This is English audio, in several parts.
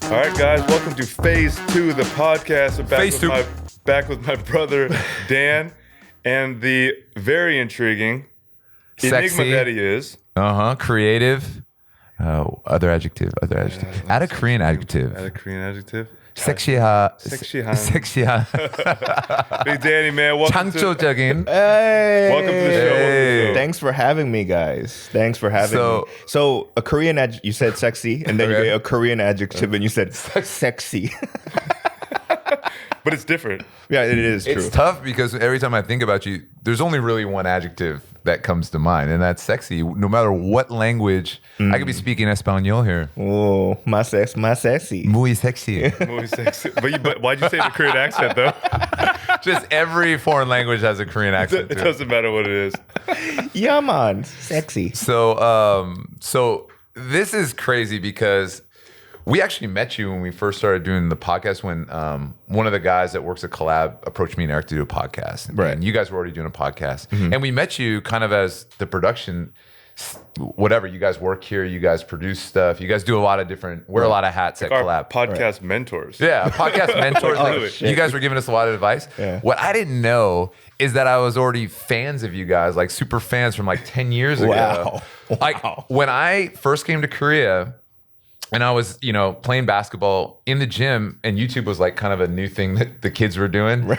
All right, guys, welcome to Phase2, the podcast. Back with my brother, Dan, and the very intriguing Sexy. enigma that he is. Creative. Other adjective. Add a Korean adjective. 섹시하. Hey, Danny, man, welcome to 창조적인. Hey. Welcome to the show. Hey. Thanks for having me, guys. Thanks for having me. So a Korean adjective, you said sexy, and then you gave a Korean adjective, and you said sexy. But it's different. Yeah, it is true. It's tough because every time I think about you, there's only really one adjective that comes to mind, and that's sexy. No matter what language, I could be speaking Espanol here. Oh, más sexy. Muy sexy. Muy sexy. But why'd you say the Korean accent, though? Just every foreign language has a Korean accent. It doesn't matter what it is. Yeah, man, sexy. So this is crazy because we actually met you when we first started doing the podcast when one of the guys that works at Collab approached me and Eric to do a podcast. Right. And you guys were already doing a podcast. And we met you kind of as the production, whatever. You guys work here. You guys produce stuff. You guys do a lot of different, wear a lot of hats at Our Collab. podcast mentors. Yeah, podcast mentors. Like, you guys were giving us a lot of advice. Yeah. What I didn't know is that I was already fans of you guys, like super fans from like 10 years ago. Wow. Like when I first came to Korea, and I was, playing basketball in the gym, and YouTube was like kind of a new thing that the kids were doing.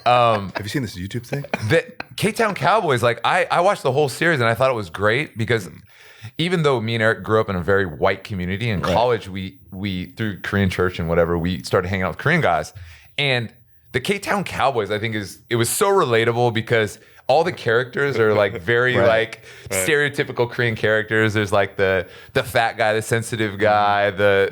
Have you seen this YouTube thing? The KTown Cowboys, like I watched the whole series and I thought it was great because even though me and Eric grew up in a very white community, in college we through Korean church and whatever, we started hanging out with Korean guys. And the KTown Cowboys, I think it was so relatable because all the characters are like very stereotypical Korean characters. There's like the fat guy, the sensitive guy, the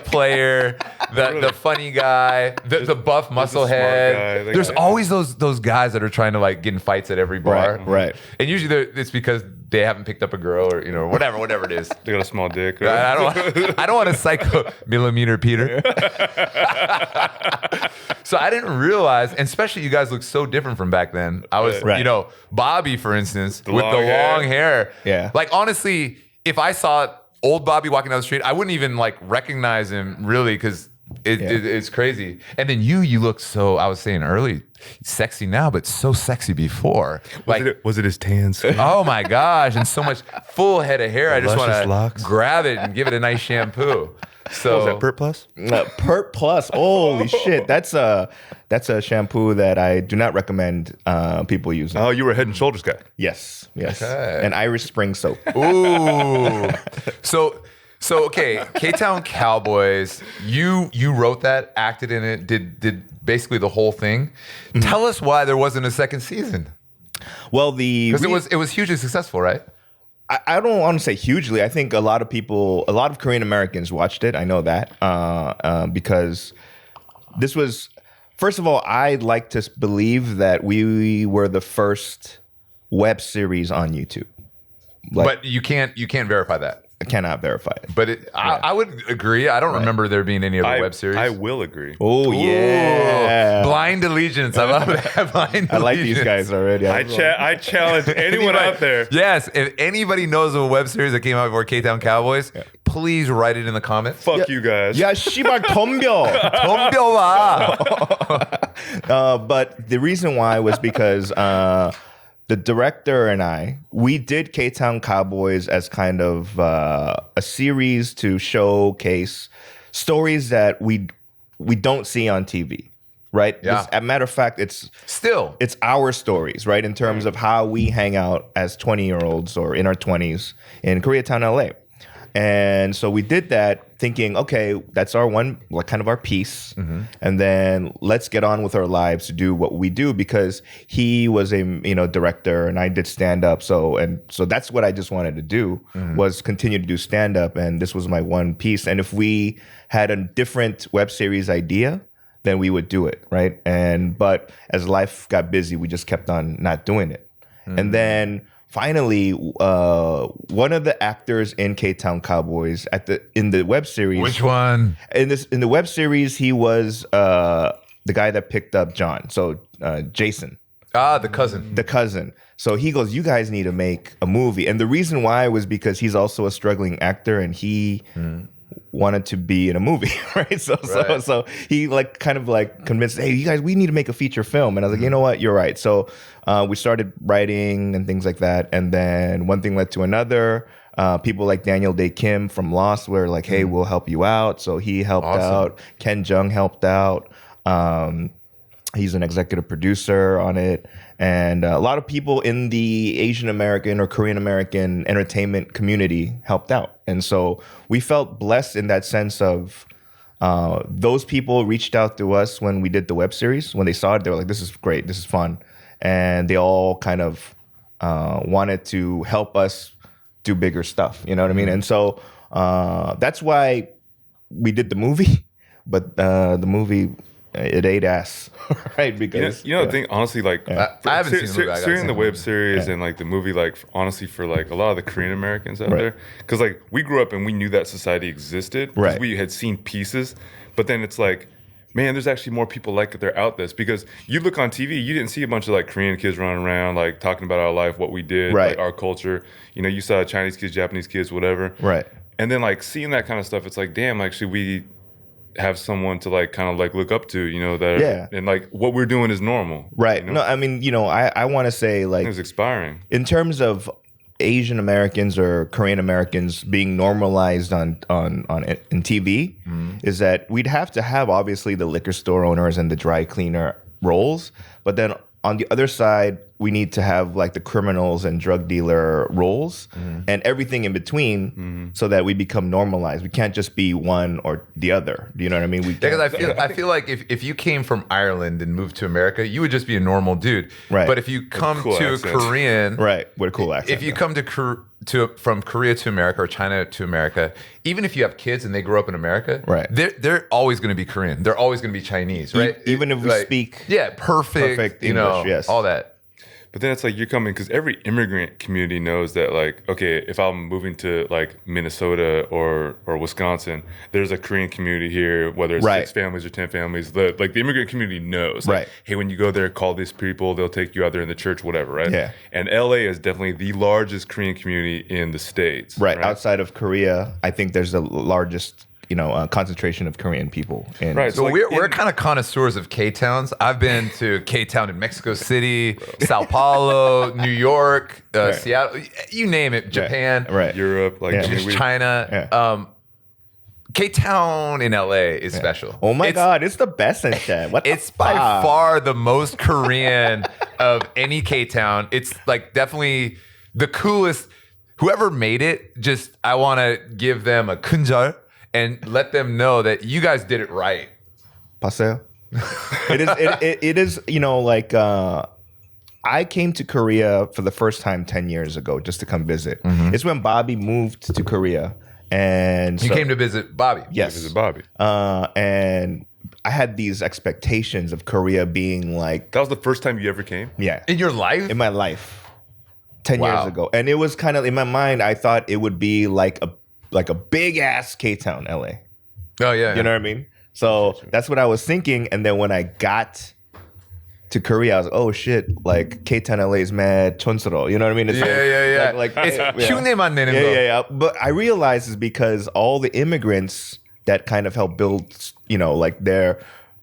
player, the funny guy, the buff musclehead. There's always those guys that are trying to like get in fights at every bar. Right. And usually it's because they haven't picked up a girl or whatever it is. They got a small dick. Right? I don't want to psycho millimeter Peter. So I didn't realize, and especially you guys look so different from back then. I was, Bobby, for instance, with the long hair. Yeah. Like honestly, if I saw old Bobby walking down the street, I wouldn't even like recognize him really because it's crazy. And then you look so, I was saying early, sexy now, but so sexy before. Was it his tan skin? Oh my gosh, and so much full head of hair. I just want luscious to locks. grab it and give it a nice shampoo. So Was that Pert Plus? Pert Plus. Holy shit. That's a shampoo that I do not recommend people using. Oh, you were a Head and Shoulders guy. Yes. Okay. And Irish Spring soap. Ooh. So okay, KTown Cowboys, you wrote that, acted in it, did basically the whole thing. Tell us why there wasn't a second season. Well, because it was hugely successful, right? I don't want to say hugely. I think a lot of Korean Americans watched it. I know that because this was, first of all, I'd like to believe that we were the first web series on YouTube. But you can't verify that. I cannot verify it. But I would agree. I don't remember there being any other web series. I will agree. Oh, yeah. Blind allegiance. I love that. Blind I like these guys already. I challenge anyone out there. Yes, if anybody knows of a web series that came out before KTown Cowboys, please write it in the comments. Fuck you guys. Yeah, 씨발 덤벼. 덤벼봐. But the reason why was because the director and we did KTown Cowboys as kind of a series to showcase stories that we don't see on TV, right? Yeah. As a matter of fact, it's our stories, right? In terms of how we hang out as 20-year-olds or in our 20s in Koreatown, LA. And so we did that thinking, okay, that's our kind of our piece. And then let's get on with our lives to do what we do, because he was a, director and I did stand up. So that's what I just wanted to do was continue to do stand up. And this was my one piece. And if we had a different web series idea, then we would do it. Right. But as life got busy, we just kept on not doing it. And then finally, one of the actors in KTown Cowboys in the web series. Which one? In the web series, he was the guy that picked up John. So Jason. The cousin. The cousin. So he goes, you guys need to make a movie. And the reason why was because he's also a struggling actor, and he wanted to be in a movie, right? So he like kind of like convinced, hey, you guys, we need to make a feature film. And I was like, you know what, you're right. So we started writing and things like that. And then one thing led to another. People like Daniel Dae Kim from Lost were like, hey, we'll help you out. So he helped out. Ken Jeong helped out. He's an executive producer on it. And a lot of people in the Asian American or Korean American entertainment community helped out. And so we felt blessed in that sense of those people reached out to us when we did the web series. When they saw it, they were like, this is great, this is fun. And they all kind of wanted to help us do bigger stuff. You know what I mean? And so that's why we did the movie. But the movie... it ate ass, right? Because the thing, honestly, like I haven't seen the movie. Seeing the web series and like the movie, like honestly, for like a lot of the Korean Americans out there, because like we grew up and we knew that society existed, because we had seen pieces, but then it's like, man, there's actually more people like they're out this, because you look on TV, you didn't see a bunch of like Korean kids running around like talking about our life, what we did, like our culture. You know, you saw Chinese kids, Japanese kids, whatever, right? And then like seeing that kind of stuff, it's like, damn, actually we have someone to like kind of like look up to, you know, that and like what we're doing is normal, right? You know? No, I mean, you know, I want to say like it's expiring in terms of Asian Americans or Korean Americans being normalized on in TV, is that we'd have to have obviously the liquor store owners and the dry cleaner roles, but then on the other side, we need to have like the criminals and drug dealer roles and everything in between so that we become normalized. We can't just be one or the other. Do you know what I mean? Because I feel like if you came from Ireland and moved to America, you would just be a normal dude. Right. But if you come cool to accent. Korean, right, with a cool accent. if you come from Korea to America or China to America, even if you have kids and they grow up in America, right, they're always going to be Korean. They're always going to be Chinese, right? Even if we like, speak perfect English, yes. all that. But then it's like you're coming, because every immigrant community knows that, like, okay, if I'm moving to like Minnesota or Wisconsin, there's a Korean community here, whether it's 6 families or 10 families. The immigrant community knows, like, hey, when you go there, call these people, they'll take you out there in the church, whatever, right? Yeah. And LA is definitely the largest Korean community in the States. Right. Outside of Korea, I think there's the largest concentration of Korean people. Right. So like we're kind of connoisseurs of K-towns. I've been to K-town in Mexico City, Sao Paulo, New York, Seattle, you name it, Japan, Europe, like China. Yeah. K-town in LA is special. Oh my God, it's the best in that. It's by far the most Korean of any K-town. It's like definitely the coolest. Whoever made it, I want to give them a kunjar and let them know that you guys did it right. Paseo. It is, like I came to Korea for the first time 10 years ago just to come visit. Mm-hmm. It's when Bobby moved to Korea. And you came to visit Bobby. Yes. Visit Bobby. And I had these expectations of Korea being like... That was the first time you ever came? Yeah. In your life? In my life. 10 years ago. And it was kind of, in my mind, I thought it would be like a big ass K-Town, LA. Oh, yeah. You know what I mean? So that's what I was thinking. And then when I got to Korea, I was like, oh shit, like K-Town LA is mad chonsoro. You know what I mean? It's like it's 흉내만 내는 거. Yeah. But I realized it's because all the immigrants that kind of helped build, like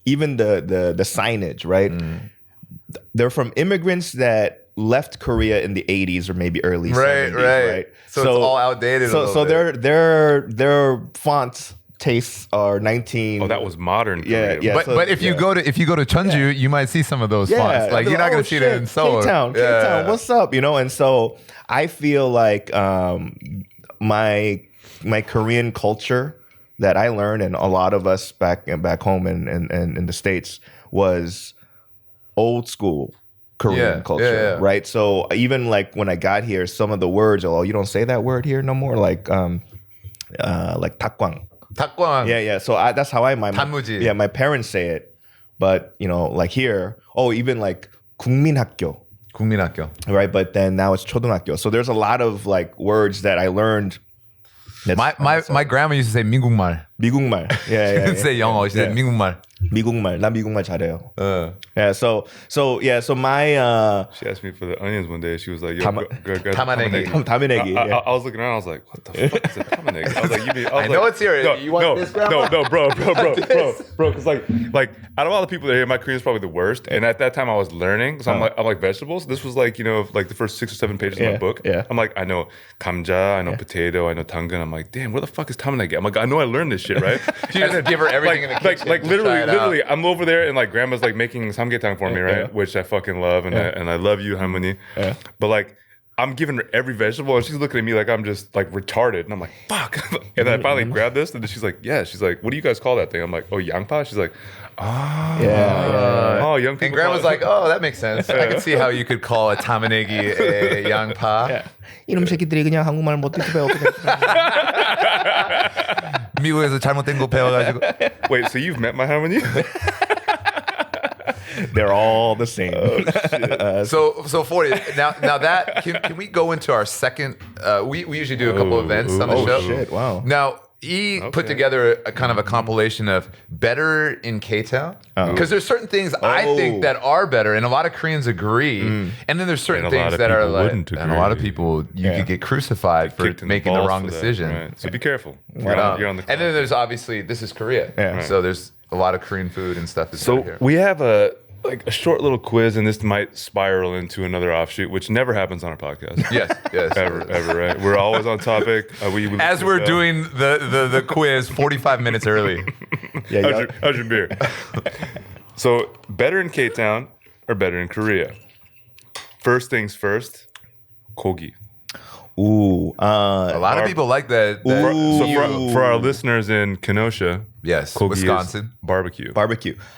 even the signage, right? They're from immigrants that left Korea in the 80s or maybe early 70s, right? So it's all outdated. So their font tastes are 19. Oh, that was modern Korea. Yeah. But if you go to Cheonju, you might see some of those fonts. Like you're not going to see it in Seoul. K-Town, what's up? And so I feel like my Korean culture that I learned, and a lot of us back home in the States, was old school Korean culture, right? So even like when I got here, some of the words, you don't say that word here no more, like takkwang. Yeah. So that's how 단무지. my parents say it, but like here, even like 국민학교, right? But then now it's 초등학교. So there's a lot of like words that I learned. My grandma used to say 미국말. 미국말. Yeah. She didn't say 영어. She said 미국말. 미국말. 나 미국말 잘해요. Yeah. So my. She asked me for the onions one day. She was like, "Yo, tamanegi." 타마네기. I was looking around. I was like, "What the fuck is a tamanegi?" I was like, I know it's here. You want this, Grandma? No, bro. Because like out of all the people that are here, my Korean is probably the worst. And at that time, I was learning, so I'm like vegetables. This was like like the first 6 or 7 pages of my book. Yeah. I'm like, I know kamja, I know potato, I know tangun. I'm like, damn, where the fuck is tamanegi? I'm like, I know I learned this shit, right? You just give her everything in the kitchen. Like literally, I'm over there and like grandma's like making samgyetang for me, right? Which I fucking love, and I love you, harmony. Yeah. But like, I'm giving her every vegetable, and she's looking at me like I'm just like retarded, and I'm like, fuck. And then I finally grabbed this, and then she's like, yeah. She's like, what do you guys call that thing? I'm like, oh, yangpa. She's like, oh, young people. And Grandma's like, oh, that makes sense. I can see how you could call a tamanegi a yangpa. 이놈 새끼들이 그냥 한국말 못듣고 배워. 미국에서 잘못된 거 배워가지고. Wait, so you've met my harmony? They're all the same. So 40. Now that can we go into our second? We usually do a couple events on the show. Oh shit! Wow. Now put together a kind of a compilation of better in KTown because there's certain things I think that are better, and a lot of Koreans agree, and then there's certain things that are like, and a lot of people you could get crucified for making the wrong decision. Right. So be careful. You're on the and then there's obviously this is Korea, so there's a lot of Korean food and stuff. So we have a short little quiz, and this might spiral into another offshoot, which never happens on our podcast. Yes. ever, right? We're always on topic. As we're doing the quiz 45 minutes early. How's your beer? So, better in K-Town or better in Korea? First things first, kogi. Ooh. A lot of people like that. So for our listeners in Kenosha, yes, kogi Wisconsin, barbecue.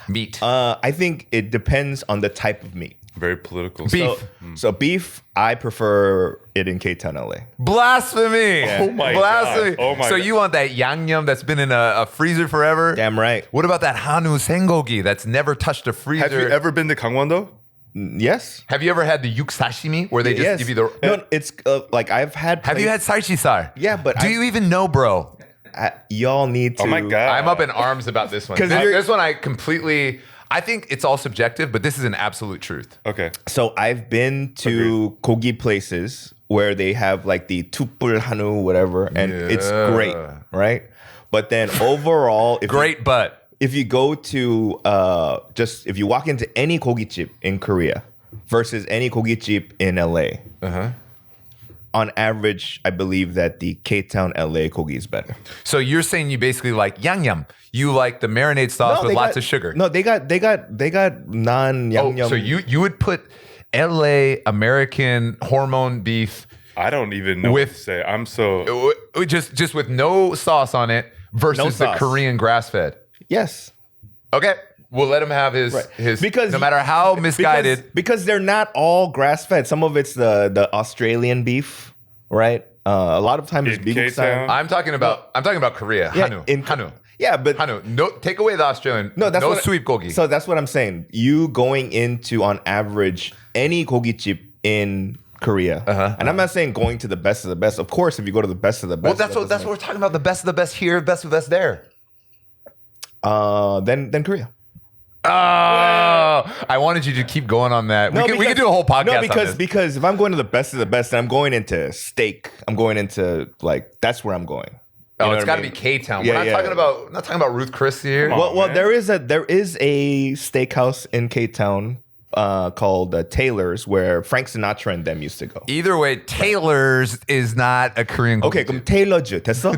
Meat. I think it depends on the type of meat. Very political. Beef. So beef, I prefer it in K-Town, LA. Blasphemy! Oh my Blasphemy! God. Oh my so God. you want that yangnyeom that's been in a freezer forever? Damn right. What about that hanwoo sengogi that's never touched a freezer? Have you ever been to Gangwon-do? Yes. Have you ever had the yuk sashimi where they just give you the? No, it's like I've had. Have you had sarchisar? Yeah, but do you even know, bro? Y'all need to. Oh my God. I'm up in arms about this one. This one I completely. I think it's all subjective, but this is an absolute truth. Okay. So I've been to kogi places where they have like the tupul hanu whatever, and it's great, right? But then overall, if you go to if you walk into any gogi-chip in Korea versus any gogi-chip in LA, on average, I believe that the K-Town LA kogi is better. So you're saying you basically like yangnyeom. You like the marinade sauce with lots of sugar. No, they got non-yangnyeom. Oh, so you would put LA American hormone beef. I don't even know what to say. I'm so just with no sauce on it versus the Korean grass-fed. Yes. Okay. We'll let him have his because no matter how misguided. Because they're not all grass-fed. Some of it's the Australian beef, right? A lot of times it's beef style. I'm talking about Korea. Yeah, Hanu. Yeah, but Hanu. No, take away the Australian. No sweet gogi. So that's what I'm saying. You going into on average any gogi chip in Korea, and I'm not saying going to the best of the best. Of course, if you go to the best of the best, well, that's what we're talking about. The best of the best here, best of the best there. Then Korea. Oh, I wanted you to keep going on that. We could do a whole podcast. No, because if I'm going to the best of the best, then I'm going into steak. I'm going into that's where I'm going. It's got to be K-Town. We're not talking about Ruth Chris here. Well, there is a steakhouse in K-Town called Taylor's where Frank Sinatra and them used to go. Either way, Taylor's is not a Korean. Okay, 그럼 테일러즈 됐어?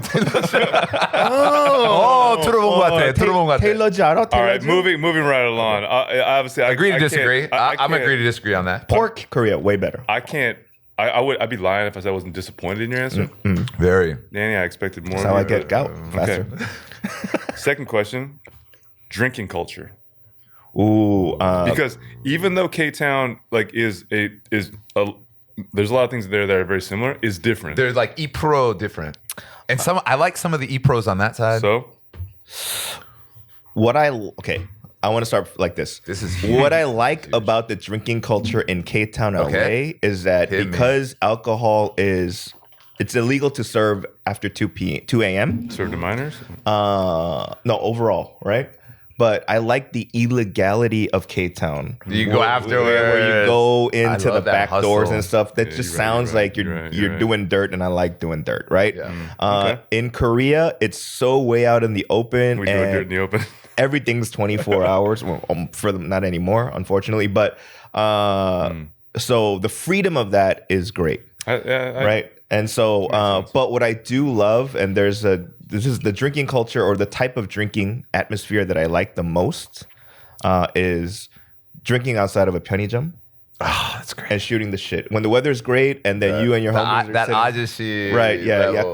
들어본 것 같아. 테일러즈 알아? All right, moving right along. Obviously, I agree to disagree. I'm agree to disagree on that. Pork Korea way better. I can't. I'd be lying if I said I wasn't disappointed in your answer. Very. Danny, I expected more. That's how I get gout faster. Okay. Second question: drinking culture. Ooh, because even though K-Town there's a lot of things there that are very similar, is different. They're like E-Pro different, and I like some of the E-Pros on that side. So, I want to start like this. This is huge. What I like about the drinking culture in K-Town, LA, is that because alcohol it's illegal to serve after 2 a.m. Serve to minors? No, overall, right? but I like the illegality of K-Town. You go afterwards. Where you go into the back doors and stuff. That just sounds like you're doing dirt, and I like doing dirt, right? Yeah. In Korea, it's so way out in the open. We do dirt in the open. Everything's 24 hours. Well, for them, not anymore, unfortunately. But so the freedom of that is great, right? And so, but what I do love, and this is the drinking culture or the type of drinking atmosphere that I like the most, is drinking outside of a 편의점. Oh, that's great. And shooting the shit when the weather's great, and then you and your homies that are 아저씨 right, level.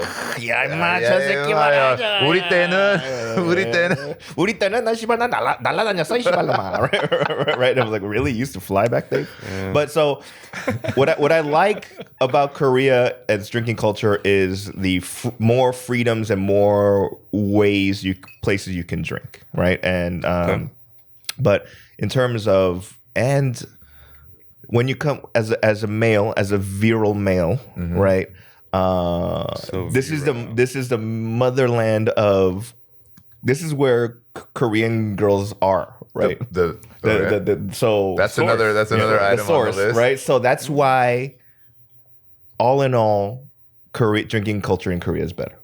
우리 때는 나 씨발 나 날라다녔어 이 씨발놈아. Right, I was like, really used to fly back then. But so what I like about Korea as drinking culture is the more freedoms and more places you can drink, right? And but in terms of when you come as a male, as a virile male, right? This is the motherland of. This is where Korean girls are, right? So that's another item source, on the list, right? So that's why, all in all, drinking culture in Korea is better.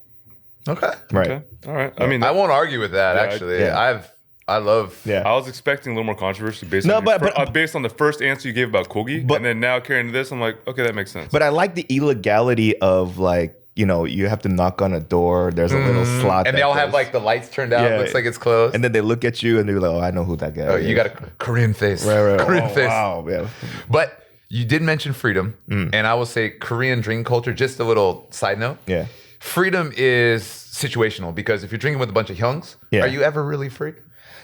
Okay, right, okay. All right. I mean, I won't argue with that. Actually, I love. Yeah. I was expecting a little more controversy based on the first answer you gave about kogi, and then now carrying this, I'm like, okay, that makes sense. But I like the illegality of like, you have to knock on a door. There's a little slot, and they all have like the lights turned out. Looks like it's closed, and then they look at you and they're like, "Oh, I know who that guy is." Oh, you got a Korean face, right. Korean face. Wow, yeah. But you did mention freedom, and I will say Korean drinking culture. Just a little side note. Yeah, freedom is situational because if you're drinking with a bunch of hyungs, are you ever really free?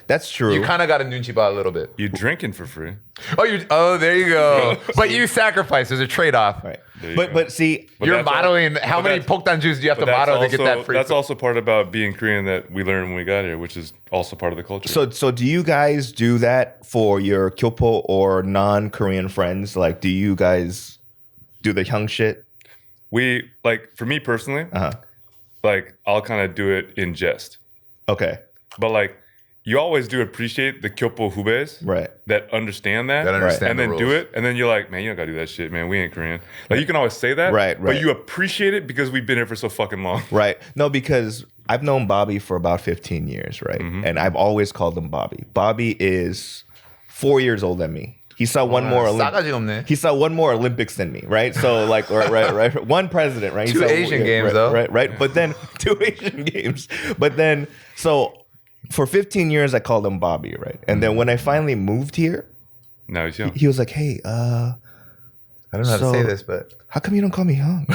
That's true. You kind of got a nunchi ba a little bit. You're drinking for free. Oh, there you go. But you sacrifice. There's a trade-off. Right. But see, you're modeling. How many poktan juice do you have to model to get that free? That's also part about being Korean that we learned when we got here, which is also part of the culture. So do you guys do that for your kyopo or non-Korean friends? Like, do you guys do the hyung shit? We, like, for me personally, like, I'll kind of do it in jest. Okay. But, like, you always do appreciate the kyopo hubes that understand that, and then do it, and then you're like, man, you don't gotta do that shit, man. We ain't Korean. Like you can always say that, but you appreciate it because we've been here for so fucking long. Right. No, because I've known Bobby for about 15 years, right? And I've always called him Bobby. Bobby is 4 years older than me. He saw one more Olympics than me, right? So like, right. One president, right? Two Asian games, though. Right. But then 2 Asian games. But then, so for 15 years, I called him Bobby, right? And then when I finally moved here, now he's young. He was like, hey, I don't know how to say this, but how come you don't call me Hyung?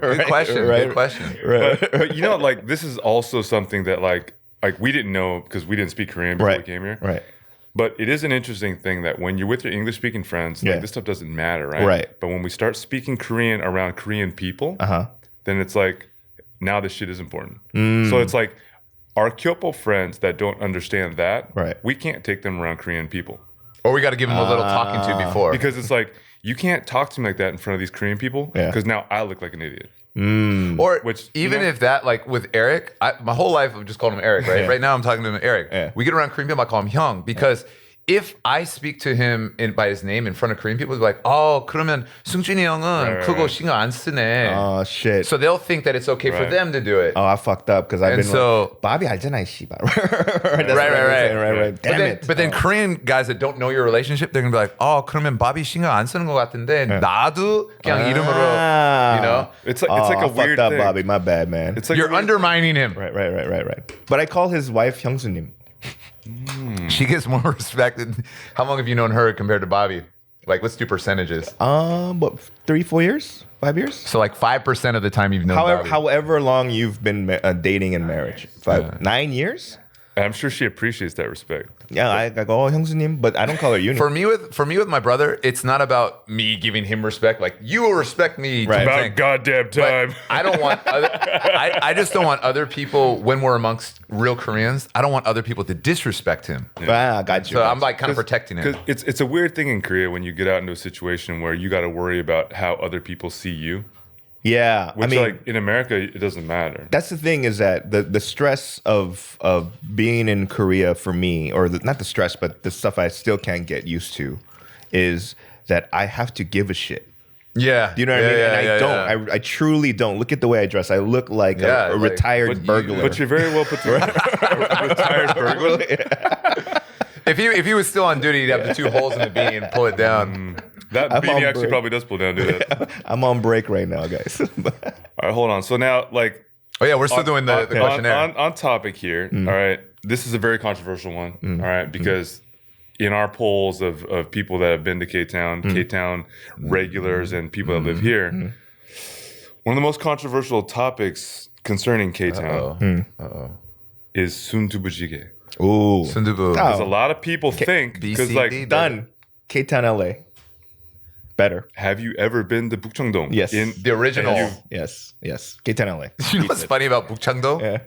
Good question. Good question. Right. But like this is also something that like we didn't know because we didn't speak Korean before we came here. Right. But it is an interesting thing that when you're with your English-speaking friends, like this stuff doesn't matter, right? Right. But when we start speaking Korean around Korean people, then it's like now this shit is important. So it's like our kyopo friends that don't understand that, we can't take them around Korean people. Or we got to give them a little talking to before. Because it's like, you can't talk to me like that in front of these Korean people because now I look like an idiot. Or if that, like with Eric, my whole life I've just called him Eric, right? Right now I'm talking to him Eric. We get around Korean people, I call him Hyung because if I speak to him by his name in front of Korean people, they're like, oh, 그러면 승준이 형은 그거 신경 안 쓰네. Oh, shit. So they'll think that it's okay for them to do it. Oh, I fucked up because I've been like, Bobby 알잖아, 씨발. Right. Damn it. But then Korean guys that don't know your relationship, they're going to be like, oh, 그러면 Bobby 신경 안 쓰는 것 같은데 나도 그냥 이름으로, you know? It's like a weird fucked up, thing. Bobby. My bad, man. It's like you're undermining him. Right. But I call his wife 형수님. She gets more respect. How long have you known her compared to Bobby? Like, let's do percentages. What, 3-4 years? 5 years? So like 5% of the time you've known Bobby. However long you've been dating in marriage. 9 years? I'm sure she appreciates that respect. Yeah, I go, oh, 형수님, but I don't call her uni. For me with my brother, it's not about me giving him respect. Like, you will respect me. Right. About goddamn time. But I don't want I just don't want other people, when we're amongst real Koreans, I don't want other people to disrespect him. Ah, got you. So I'm like kind of protecting him. Because it's a weird thing in Korea when you get out into a situation where you got to worry about how other people see you. Yeah, Which, like, in America, it doesn't matter. That's the thing, is that the stress of being in Korea for me, or not the stress, but the stuff I still can't get used to, is that I have to give a shit. Yeah. Do you know what I mean? And I don't. I truly don't. Look at the way I dress. I look like a retired burglar. But you're very well put together. Retired burglar. If he was still on duty, he'd have the two holes in the beanie and pull it down. That beanie actually probably does pull down, dude. I'm on break right now, guys. All right, hold on. So now, like... Oh, yeah, we're still doing the questionnaire. On topic here, all right? This is a very controversial one, all right? Because in our polls of people that have been to KTown, KTown regulars and people that live here, one of the most controversial topics concerning KTown is sundubu jjigae. Ooh. Sundubu. Because a lot of people think... Because, like... Done. KTown LA. Better. Have you ever been to Bukchangdong? Yes. The original. Yes. KTown LA. You know what's funny about Bukchangdong? Yeah.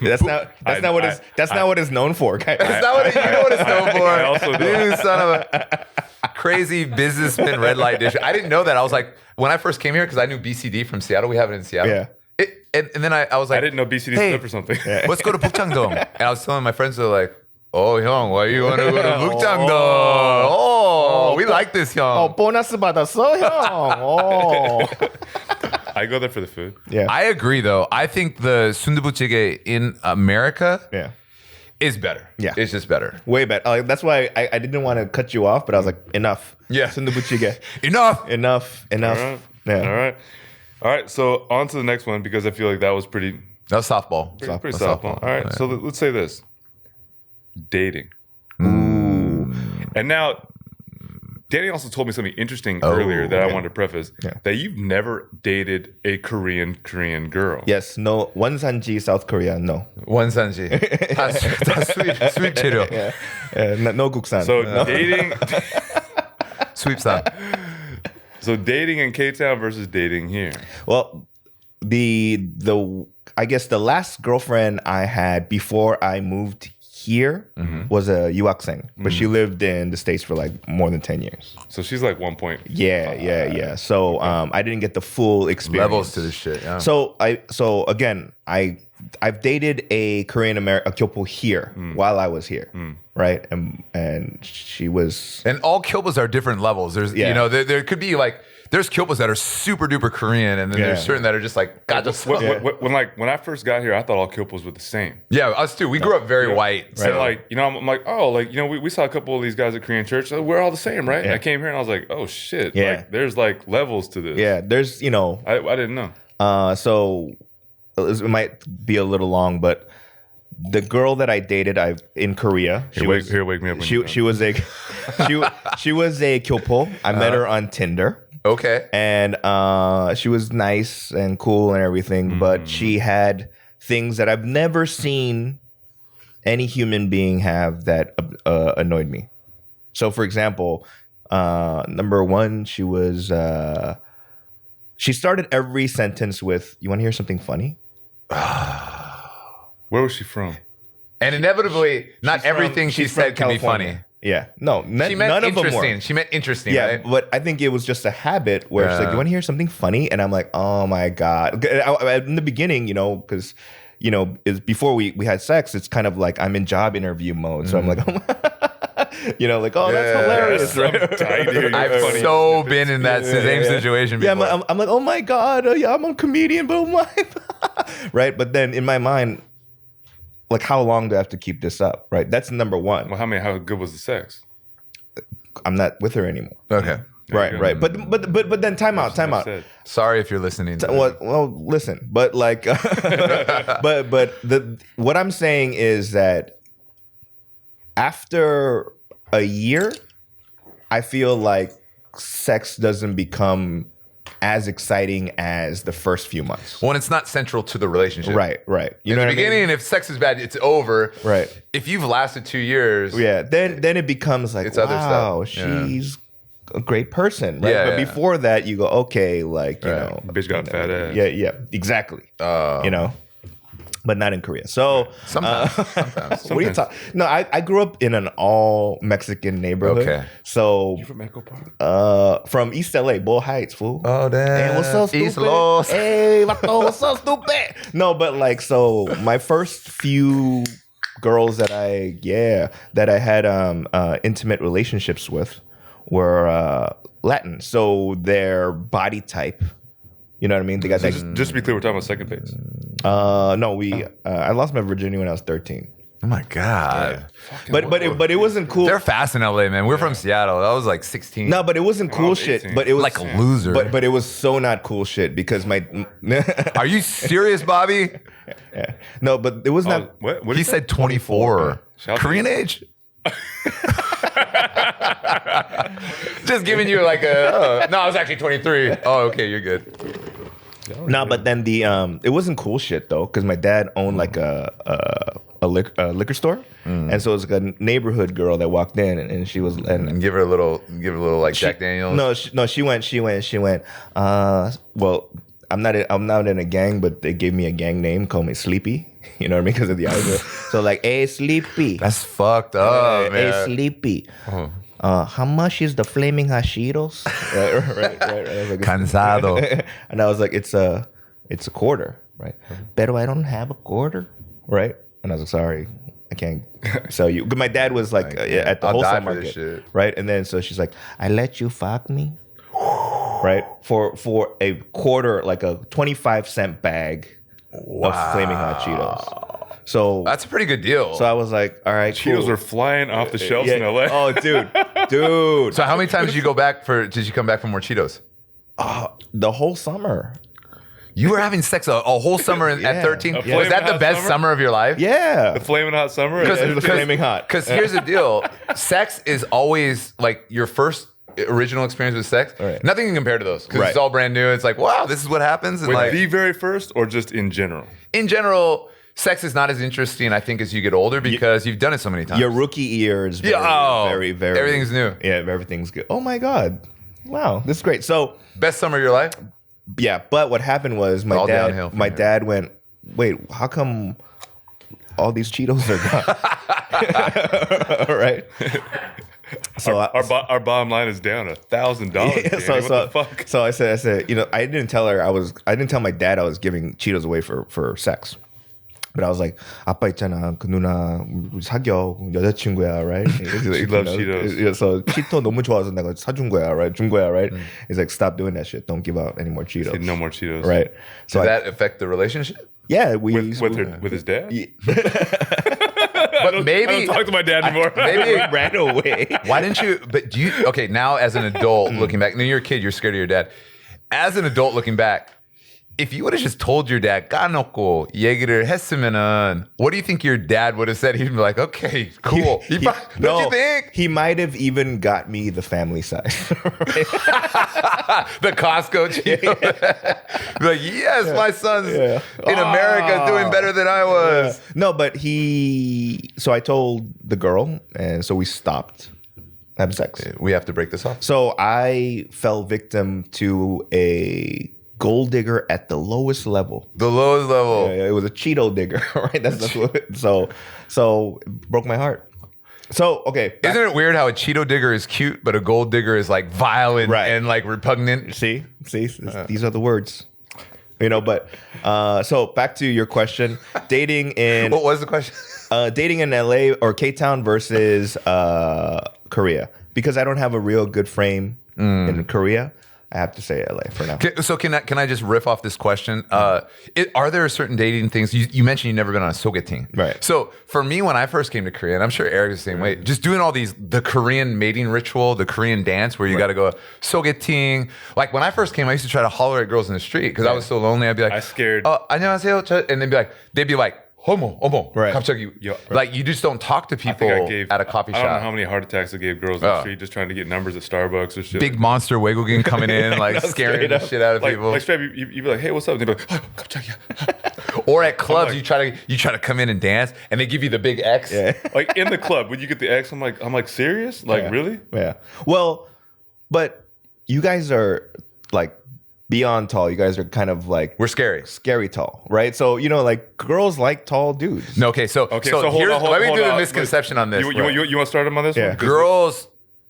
That's not what it's known for, guys. That's not what you know what it's known for. I also know. You son of a crazy businessman red light district. I didn't know that. I was like, when I first came here, because I knew BCD from Seattle. We have it in Seattle. Yeah. And then I was like, I didn't know BCD stood for something. Let's go to Bukchangdong. And I was telling my friends, they're like, oh, Hyung, why you want to go to Bukchangdong? Oh, we like this, Hyung. 보너스 받았어, 형. Oh. I go there for the food. Yeah. I agree, though. I think the sundubu jjigae in America is better. Yeah. It's just better. Way better. That's why I didn't want to cut you off, but I was like, enough. Yeah. Sundubu jjigae. Enough. All right. Yeah. All right. So on to the next one, because I feel like that was pretty That was softball. pretty softball. All right. So let's say this. Dating. Ooh. And now, Danny also told me something interesting earlier that I wanted to preface. That you've never dated a Korean girl. Yes. No. Wonsanji, South Korea. No. 원산지. 다 수입 재료. No 국산. So dating... 수입산. So dating in K-Town versus dating here. Well, I guess the last girlfriend I had before I moved here was a 유학생, but she lived in the States for like more than 10 years. So she's like 1 point. Yeah. So I didn't get the full experience. Levels to this shit. Yeah. So again, I've dated a Korean American kyopo here while I was here, right? And she was. And all kyopos are different levels. There's there could be like there's kyopos that are super duper Korean, and then there's certain that are just like God. When I first got here, I thought all kyopos were the same. Yeah, us too. We grew up very white. Right. So like I'm like, oh, like we saw a couple of these guys at Korean church. So we're all the same, right? Yeah. I came here and I was like, oh shit. Yeah. Like there's like levels to this. Yeah. There's I didn't know. So it might be a little long, but the girl that I dated, in Korea. Wake me up. She was a kyopo. I met her on Tinder. Okay. And she was nice and cool and everything, but she had things that I've never seen any human being have that annoyed me. So, for example, number one, she started every sentence with, "You want to hear something funny?" Where was she from? And inevitably, not everything she said can be funny. Yeah, no, She meant none of them interesting. were. She meant interesting, Yeah, right? but I think it was just a habit where she's like, "You want to hear something funny?" And I'm like, "Oh my god!" In the beginning, because is before we had sex, it's kind of like I'm in job interview mode. So I'm like, that's hilarious. Right? I've so been in that same situation before. Yeah, I'm like, oh my god, I'm a comedian, but oh my, right? But then in my mind, like, how long do I have to keep this up? Right? That's number one. Well, how good was the sex? I'm not with her anymore. Okay. Right. But then time out. Sorry if you're listening. Well, listen. But like, but what I'm saying is that after a year, I feel like sex doesn't become as exciting as the first few months. When it's not central to the relationship. Right. You know in what the beginning, I mean? if sex is bad, it's over. Right. If you've lasted 2 years. Yeah. Then it becomes like, it's other wow, stuff. Yeah. she's a great person. Right. Yeah, but before that, you go, okay, like, you know. Bitch got a fat ass. Yeah, exactly. But but not in Korea. So Sometimes. what are you talking? No, I grew up in an all Mexican neighborhood. Okay. So You from Echo Park? from East LA, Bull Heights, fool. Oh, damn. Hey, what's up, stupid? East Los. Hey, vato, what's up, stupid? No, but like, so my first few girls that I had intimate relationships with were Latin. So their body type, you know what I mean? They got that. Just to be clear, we're talking about second base. No, I lost my virginity when I was 13. Oh my God. Yeah. But it wasn't cool. They're fast in LA, man. We're from Seattle. I was like 16. No, but it wasn't cool shit. 18. But it was Like a loser. But it was so not cool shit because my. Are you serious, Bobby? Yeah. No, but it was not. What? He said 24. Shout out Korean age? Just giving you like a. No, I was actually 23. Oh, okay, you're good. No, but then it wasn't cool shit though, because my dad owned like a liquor store, and so it was like a neighborhood girl that walked in, and she was And give her a little like Jack Daniels. No, she went. Well, I'm not in a gang, but they gave me a gang name, called me Sleepy. You know what I mean? Because of the idea. So like, hey, Sleepy. That's fucked up, man. Hey, Sleepy. How much is the flaming Hashiros? right. I was like, Cansado. And I was like, it's a quarter, right? Pero I don't have a quarter, right? And I was like, sorry, I can't sell you. But my dad was like at the I'll wholesale die for market, this shit. right? And then so she's like, I let you fuck me, right? For a quarter, like a 25-cent bag of flaming hot Cheetos. So That's a pretty good deal. so I was like, all right, Cheetos cool. were flying off the shelves in LA. Oh, dude. So how many times did you go back did you come back for more Cheetos? The whole summer. You were having sex a whole summer at Yeah. 13? A Was flaming that the hot best summer? summer of your life? Yeah. The flaming hot summer. It was flaming hot. Because here's the deal. Sex is always like your first original experience with sex. Right. Nothing can compare to those because Right. it's all brand new. It's like, wow, this is what happens. And Wait, like, the very first or just in general? in general, sex is not as interesting, I think, as you get older because you've done it so many times. Your rookie year is very, very, very. everything's new. Yeah, everything's good. Oh my God. Wow, this is great. So, Best summer of your life? yeah, but what happened was All downhill from here. dad went, wait, how come all these Cheetos are gone? All right. So Our bottom line is down $1,000. so what the fuck? So I said, you know, I didn't tell my dad I was giving Cheetos away for sex. But I was like, 아빠 있잖아, 그 누나 사겨 여자친구야, right? She loves Cheetos. Yeah, so Cheeto 너무 좋아서 내가 사준 거야, right? 준 거야, right? He's like, stop doing that shit. Don't give out any more Cheetos. Say no more Cheetos. Right. So Does that affect the relationship? yeah, With his dad? But maybe I don't talk to my dad anymore. maybe ran away. why didn't you? But do you? Okay, now as an adult looking back, now you're a kid, you're scared of your dad. As an adult looking back, if you would have just told your dad, 까놓고 얘기를 했으면은, what do you think your dad would have said? He'd be like, okay, cool. Don't you think? He might have even got me the family size. The Costco Cheeto. Be like, yes, my son's in America doing better than I was. No, but so I told the girl, and so we stopped having sex. We have to break this off. So I fell victim to a gold digger at the lowest level. The lowest level. It was a Cheeto digger, right? That's what. So it broke my heart. So okay, Isn't it weird how a Cheeto digger is cute, but a gold digger is like violent Right. and like repugnant? see, these are the words. You know, but so back to your question, dating in What was the question? dating in LA or KTown versus Korea, because I don't have a real good frame in Korea. I have to say LA for now. So can I just riff off this question? Are there certain dating things? You mentioned you've never been on a sogeting. Right. So for me, when I first came to Korea, and I'm sure Eric's the same way, just doing all the Korean mating ritual, the Korean dance where you got to go sogeting. Like when I first came, I used to try to holler at girls in the street because I was so lonely. I'd be like, I scared. 안녕하세요. And they'd be like, homo, Right. 갑자기. Like you just don't talk to people at a coffee shop. I don't know how many heart attacks I gave girls in the street just trying to get numbers at Starbucks or shit. Big monster Wegogin coming in, like scaring the shit out of people. Like straight up, you'd be like, hey, what's up? And they'd be like, oh, 갑자기야. Or at clubs, you try to come in and dance, and they give you the big X. Yeah. Like in the club, when you get the X, I'm like, serious? Like, Yeah. really? Yeah. Well, but you guys are like beyond tall. You guys are kind of like We're scary tall, right? So like girls like tall dudes. No, okay, so hold here's, on, let me do the on. misconception on this. You want to start him on this Yeah. one? Girls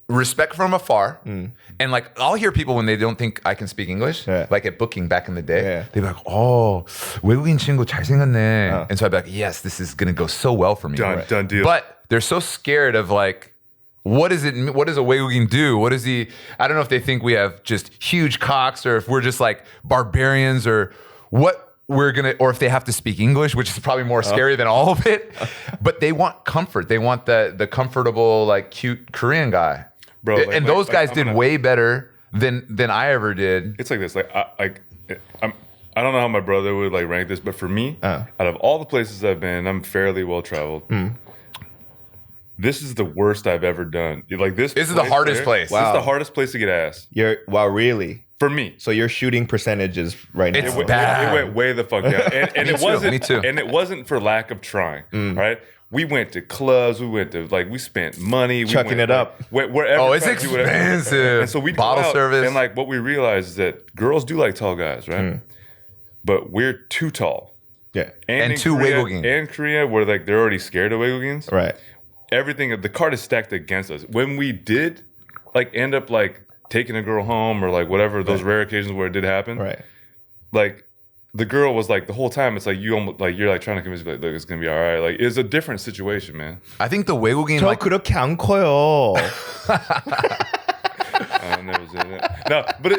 respect from afar, and like I'll hear people when they don't think I can speak English, like at booking back in the day, they'd be like, "Oh, 외국인 친구 잘생겼네," and so I'd be like, "Yes, this is gonna go so well for me." Done deal. But they're so scared of like, what does a 외국인 do? What is he? I don't know if they think we have just huge cocks, or if we're just like barbarians, or what we're gonna, or if they have to speak English, which is probably more scary than all of it. But they want comfort. They want the comfortable, like cute Korean guy. Bro, and those guys did way better than I ever did. It's like this. Like I don't know how my brother would like rank this, but for me, out of all the places I've been, I'm fairly well traveled. This is the worst I've ever done. Like this is the hardest place. Wow. This is the hardest place to get ass. Really? For me. So your shooting percentages right now. It's bad. It went way the fuck down. And it wasn't. Me too. And it wasn't for lack of trying. Right? We went to clubs. We went to we spent money. Chucking it up. Wherever. Oh, it's expensive. And so we bottle service. And like what we realized is that girls do like tall guys, right? But we're too tall. Yeah. And too 외국인. And Korea, where like they're already scared of 외국ins. Right. Everything, the card is stacked against us. When we did like end up like taking a girl home or like whatever, those rare occasions where it did happen. Right. Like the girl was like the whole time it's like you almost like you're like trying to convince me like look, it's gonna be all right. Like it's a different situation, man. I think the 외국인 저 like 그렇게 안 커요. I never said that. No, but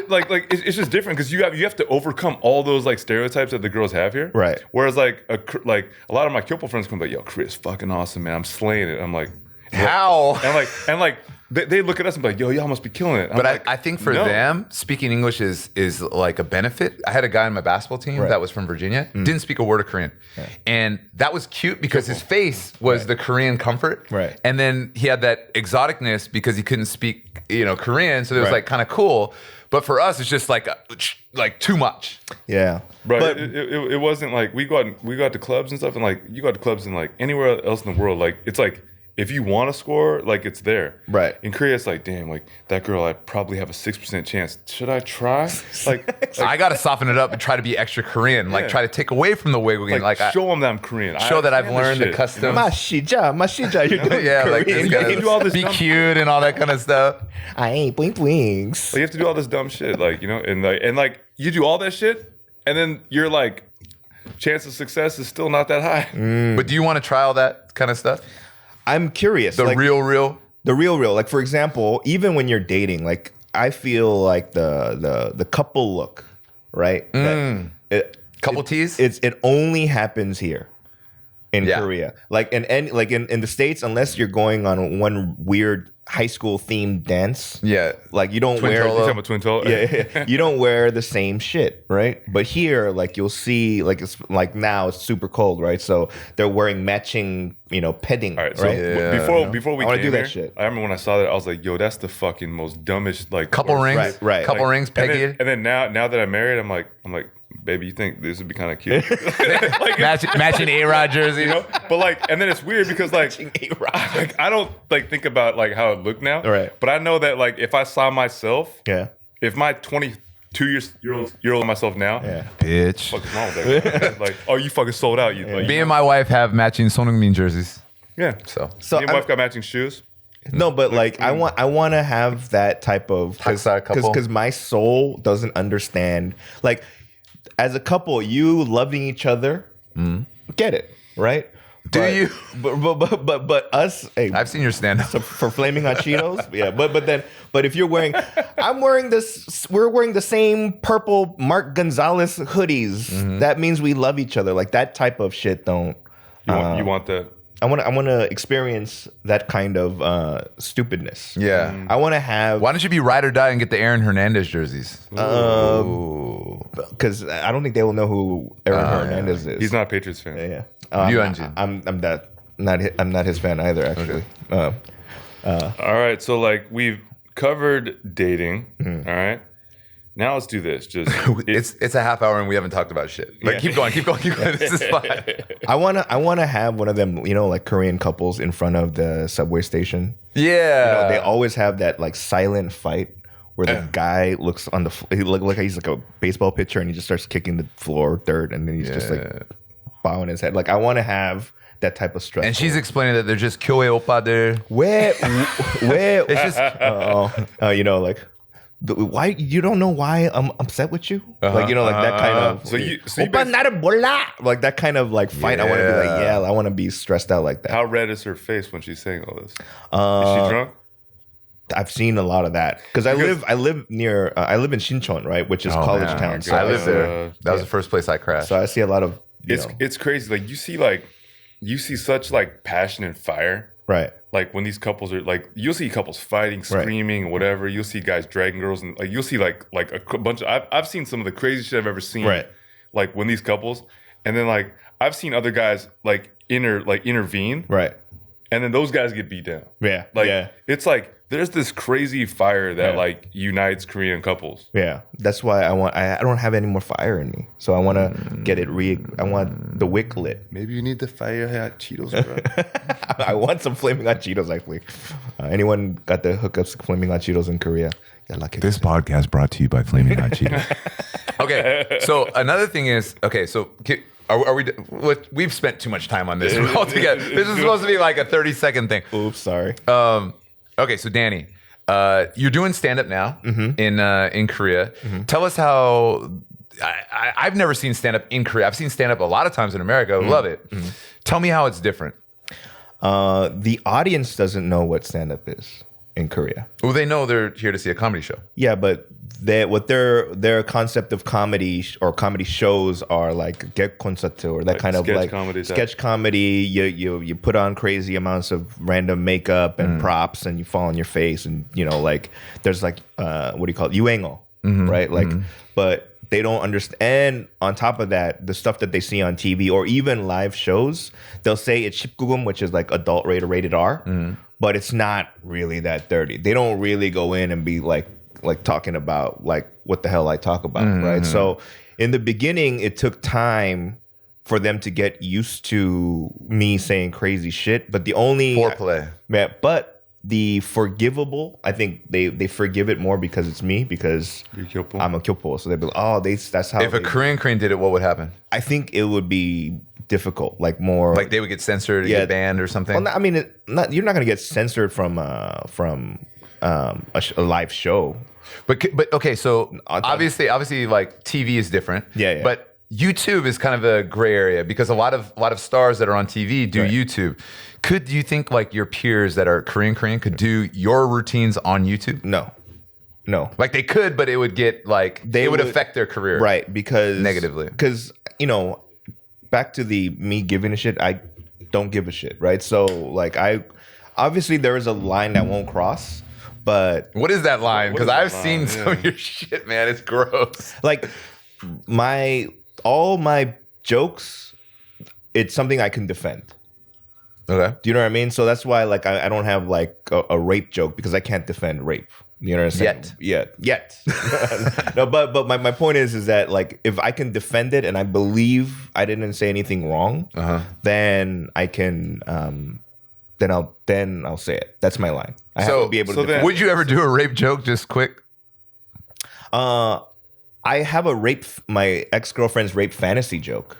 it's just different because you have to overcome all those like stereotypes that the girls have here. Right. Whereas like a lot of my Kyopo friends come like, yo, Korea's fucking awesome, man. I'm slaying it. I'm like, how? And like they look at us and be like, yo, y'all must be killing it. But I think for them, speaking English is like a benefit. I had a guy on my basketball team that was from Virginia, didn't speak a word of Korean. And that was cute because his face was the Korean comfort. Right. And then he had that exoticness because he couldn't speak, Korean. So it was like kind of cool. But for us, it's just like too much. Yeah. Bro, but it wasn't like we go out to clubs and stuff, and like you go out to clubs and like anywhere else in the world, like it's like if you want to score, like it's there. Right. In Korea, it's like, damn, like that girl, I probably have a 6% chance. Should I try? Like I got to soften it up and try to be extra Korean. Like try to take away from the 외국인. Like show them that I'm Korean. Show that I've learned the customs. Mashija, you're doing yeah, Korean. like this guy, do all this be dumb cute and all that kind of stuff. I ain't blink blinks. Like, you have to do all this dumb shit, like and you do all that shit, and then you're like, chance of success is still not that high. But do you want to try all that kind of stuff? I'm curious. The real. The real. Like for example, even when you're dating, like I feel like the couple look, right? Couple teas. It only happens here in Korea. Like in the States, unless you're going on one weird high school themed dance. Yeah. Like you don't Twin wear toe. You talking about twin toe? Yeah. You don't wear the same shit, right? But here, like you'll see, like it's like now it's super cold, right? So they're wearing matching, padding, All right, so right? before we I wanna came do that here, shit. I remember when I saw that, I was like, yo, that's the fucking most dumbest like Couple rings. Right. Couple rings, Peggy. And then now that I'm married, I'm like, baby, you think this would be kind of cute? Like, matching A-Rod jersey. But like, and then it's weird because like, I don't like think about like how it looked now. Right. But I know that like if I saw myself, Yeah. if my 22-year-old myself now, Bitch. what's wrong with that? Like, oh, you fucking sold out. Me and my wife have matching Sonheung-min jerseys. Yeah. So Me and my wife got matching shoes. No, but like I want to have that type of because my soul doesn't understand. Like as a couple, you loving each other, get it, right? Do you? But us, hey, I've seen your stand-up. for flaming hot Cheetos, yeah. But if you're wearing, we're wearing the same purple Mark Gonzalez hoodies. That means we love each other. Like that type of shit. Don't You want that? I want to experience that kind of stupidness. Yeah. I want to have. Why don't you be ride or die and get the Aaron Hernandez jerseys? Because I don't think they will know who Aaron Hernandez is. He's not a Patriots fan. Yeah. I'm I'm not his fan either. Actually. Okay. All right. So like we've covered dating. All right. Now let's do this. Just it's a half hour and we haven't talked about shit. Like keep going. This is fine. I wanna have one of them, like Korean couples in front of the subway station. Yeah. They always have that like silent fight where the guy looks on he look like he's like a baseball pitcher and he just starts kicking the floor dirt and then he's just like bowing his head. Like I want to have that type of stress. And she's explaining that they're just kyoe oppa there. Where It's just you know, like why you don't know why I'm upset with you? Like you know, like that kind of so you like that kind of like fight. I want to be like, I want to be stressed out like that. How red is her face when she's saying all this? Is she drunk? I've seen a lot of that because I live near I live in Shincheon, right, which is college town. So I live there. That was the first place I crashed. So I see a lot of it's crazy. Like you see such like passion and fire. Right. Like when these couples are like, you'll see couples fighting, screaming, whatever. You'll see guys dragging girls, and like you'll see like a bunch of. I've seen some of the craziest shit I've ever seen. Right. Like when these couples, and then like I've seen other guys like intervene. Right. And then those guys get beat down. Yeah. Like it's like there's this crazy fire that like unites Korean couples. Yeah. That's why I don't have any more fire in me. So I want to get it I want the wick lit. Maybe you need the fire hot Cheetos, bro. I want some flaming hot Cheetos actually. Anyone got the hookups to flaming hot Cheetos in Korea? This podcast brought to you by Flaming Hot Cheetos. Okay. So another thing is, Are we? We've spent too much time on this altogether. This is supposed to be like a 30-second thing. Oops, sorry. Okay, so Danny, you're doing stand-up now in Korea. Tell us how. I've never seen stand-up in Korea. I've seen stand-up a lot of times in America. I love it. Tell me how it's different. The audience doesn't know what stand-up is in Korea. Well, they know they're here to see a comedy show. Yeah, but what their concept of comedy or comedy shows are like get concert or that kind of like sketch comedy. You put on crazy amounts of random makeup and props and you fall on your face and you know like there's like what do you call it yuengo, right? Like but they don't understand. And on top of that, the stuff that they see on TV or even live shows, they'll say it's 19금, which is like adult rated R, but it's not really that dirty. They don't really go in and be like talking about like what the hell I talk about, right? So in the beginning, it took time for them to get used to me saying crazy shit. But the only foreplay, but the forgivable, I think they forgive it more because it's me because I'm a kyopo. So they'd be like, that's how. If a Korean did it, what would happen? I think it would be difficult, like more like they would get censored, get banned or something. Well, I mean, you're not going to get censored from a live show. But okay, so obviously, like TV is different. Yeah. But YouTube is kind of a gray area because a lot of stars that are on TV do YouTube. Could you think like your peers that are Korean could do your routines on YouTube? No. Like they could, but it would get like it would affect their career, right? Because negatively. Because back to the me giving a shit, I don't give a shit, right? So like obviously there is a line that won't cross. But what is that line? Because I've seen some of your shit, man. It's gross. Like all my jokes, it's something I can defend. Okay. Do you know what I mean? So that's why like I don't have like a rape joke because I can't defend rape. You know what I'm saying? Yet. No, but my point is that like if I can defend it and I believe I didn't say anything wrong, then I can then I'll say it. That's my line. I have to be able to defend. Would you ever do a rape joke just quick? I have my ex-girlfriend's rape fantasy joke.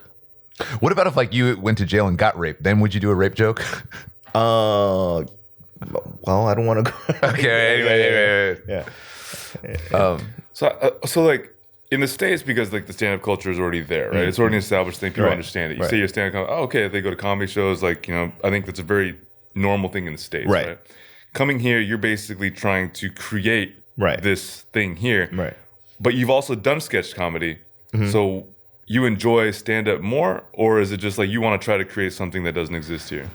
What about if like you went to jail and got raped? Then would you do a rape joke? Well, I don't want to go. Okay, anyway. Yeah. So like in the States, because like the stand-up culture is already there, right? It's already an established thing. People understand it. You say you're stand-up, okay, they go to comedy shows. Like, I think that's a very normal thing in the States, right? Coming here, you're basically trying to create this thing here. Right. But you've also done sketch comedy. So you enjoy stand-up more, or is it just like you want to try to create something that doesn't exist here?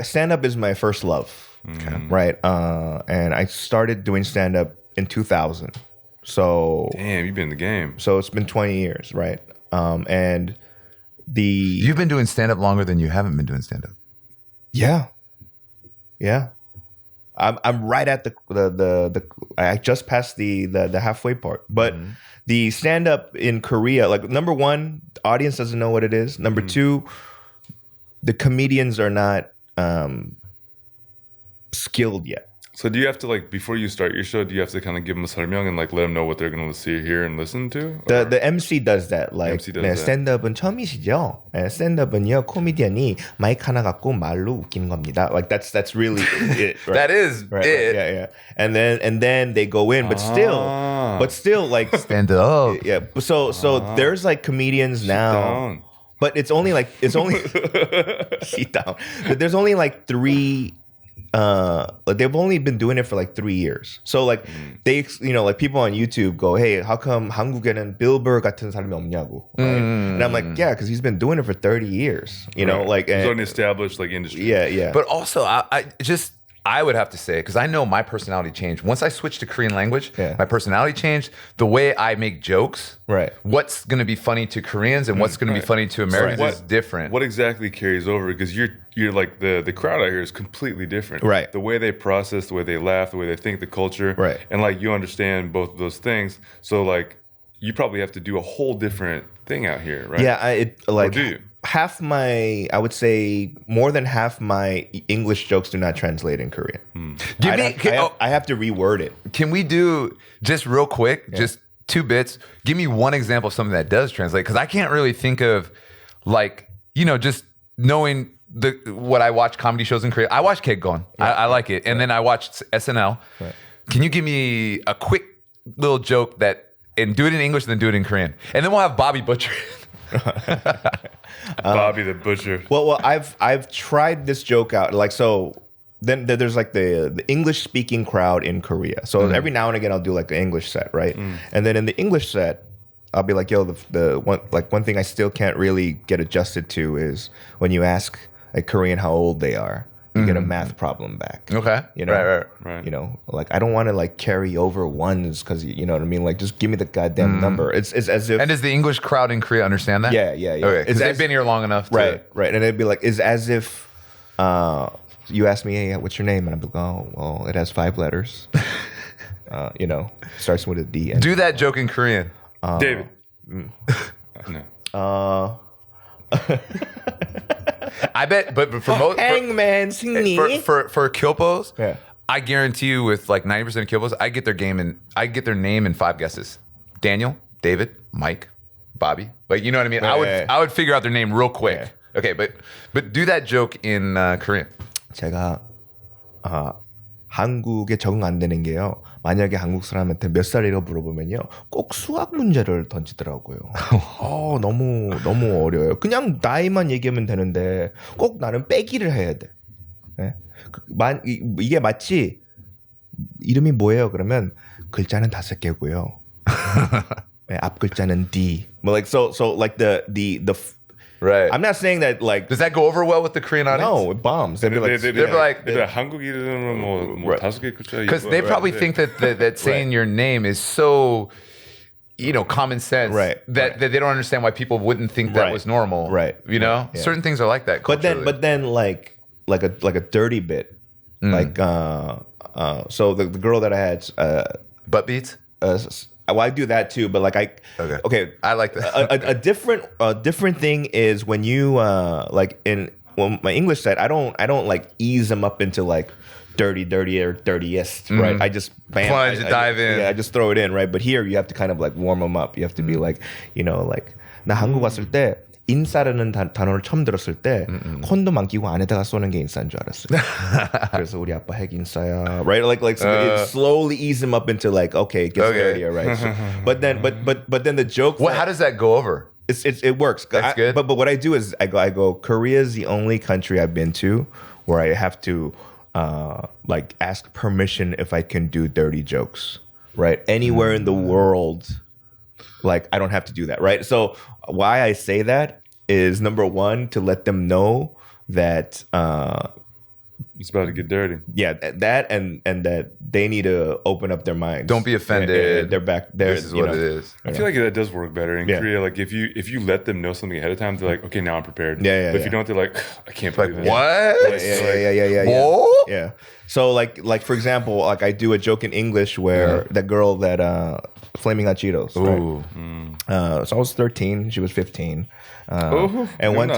Stand-up is my first love, right? And I started doing stand-up in 2000. So damn, you've been in the game. So it's been 20 years, right? And you've been doing stand-up longer than you haven't been doing stand-up. Yeah. I'm right at the I just passed the halfway part. But the stand-up in Korea, like number one, the audience doesn't know what it is. Number two, the comedians are not skilled yet. So do you have to like before you start your show? Do you have to kind of give them a 설명 and like let them know what they're going to see, hear, and listen to? The MC does that. Like MC does that. 스탠드업은 처음이시죠? 스탠드업은요 코미디언이 마이크 하나 갖고 말로 웃기는 겁니다. Like that's really it. Right? That is right, it. Yeah. And then they go in, but still like Stand up. yeah. So there's like comedians now. Down. But it's only sit down. But there's only like 3 they've only been doing it for like 3 years. So like they like people on YouTube go, hey, how come 한국에는 Billboard 같은 사람이 없냐고. Right? And I'm like, yeah, because he's been doing it for 30 years. You know, like it's an established like industry. Yeah. But also, I would have to say, because I know my personality changed. Once I switched to Korean language, my personality changed. The way I make jokes, right? What's going to be funny to Koreans and what's going to be funny to Americans is different. What exactly carries over? Because you're like the crowd out here is completely different. Right. The way they process, the way they laugh, the way they think, the culture. Right. And like you understand both of those things. So like you probably have to do a whole different thing out here, right? Yeah, or do you? I would say more than half my English jokes do not translate in Korean. I have to reword it. Can we do just real quick, just 2 bits? Give me one example of something that does translate, because I can't really think of like, just knowing what I watch comedy shows in Korea. I watch KTown. I like it. And then I watched SNL. Right. Can you give me a quick little joke and do it in English and then do it in Korean? And then we'll have Bobby butcher it. Bobby the Butcher. Well, I've tried this joke out. Like, so then there's like the English speaking crowd in Korea. So every now and again I'll do like the English set, right? And then in the English set, I'll be like, yo, the one thing I still can't really get adjusted to is when you ask a Korean how old they are, you get a math problem back. Okay. Right. You know, like I don't want to like carry over ones because you know what I mean. Like just give me the goddamn number. It's as if. And does the English crowd in Korea understand that? Yeah. Okay, because they've been here long enough. Right. And it'd be like, it's as if you ask me, hey, what's your name? And I'm like, oh, well, it has 5 letters. Starts with a D. Do that joke in Korean. David. No. I bet, but for most Hangman 승리. for Kyopos, Yeah. I guarantee you, with like 90% of Kyopos, I get their name in 5 guesses: Daniel, David, Mike, Bobby. Like, you know what I mean? I would figure out their name real quick. Yeah. Okay, but do that joke in Korean. 제가 한국에 적응 안 되는 게요. 만약에 한국 사람한테 몇 살이라고 물어보면요, 꼭 수학 문제를 던지더라고요. 너무 어려워요. 그냥 나이만 얘기하면 되는데 꼭 나는 빼기를 해야 돼. 네? 이게 마치 이름이 뭐예요? 그러면 글자는 5개고요. 네, 앞 글자는 D. So like the Right. I'm not saying that like. Does that go over well with the Korean audience? No, it bombs. They'd be like, 한국 이름은 뭐 5개 글자. Because they probably think that saying your name is so, common sense. Right. That they don't understand why people wouldn't think that was normal. Right. Yeah. Certain things are like that. But then like a dirty bit, like so the girl that I had butt beats. Well, I do that too, but like okay. I like that. a different thing is when you my English set, I don't like ease them up into like dirty or dirtiest, right? I just plunge, dive in. Yeah, I just throw it in, right? But here you have to kind of like warm them up. You have to be like, like 나 한국 왔을 때 인싸라는 단어를 처음 들었을 때 콘돔 안 끼고 안에다가 쏘는 게 인싸인 줄 알았어요. 그래서 우리 아빠 핵 인싸야, right? Like so it slowly ease them up into like, okay, it gets dirtier, right? So, but then the joke. How does that go over? It works. That's good. But what I do is I go. Korea is the only country I've been to where I have to like ask permission if I can do dirty jokes, right? Anywhere in the world, like I don't have to do that, right? So why I say that is, number one, to let them know that it's about to get dirty. Yeah, that and that they need to open up their minds. Don't be offended. They're back there. This is what it is. I feel like that does work better in Korea. Like if you let them know something ahead of time, they're like, okay, now I'm prepared. Yeah. But if you don't, they're like, I can't believe that. What? Yeah. So like for example, like I do a joke in English where the girl that Flaming Hot Cheetos. Right? So I was 13, she was 15, and one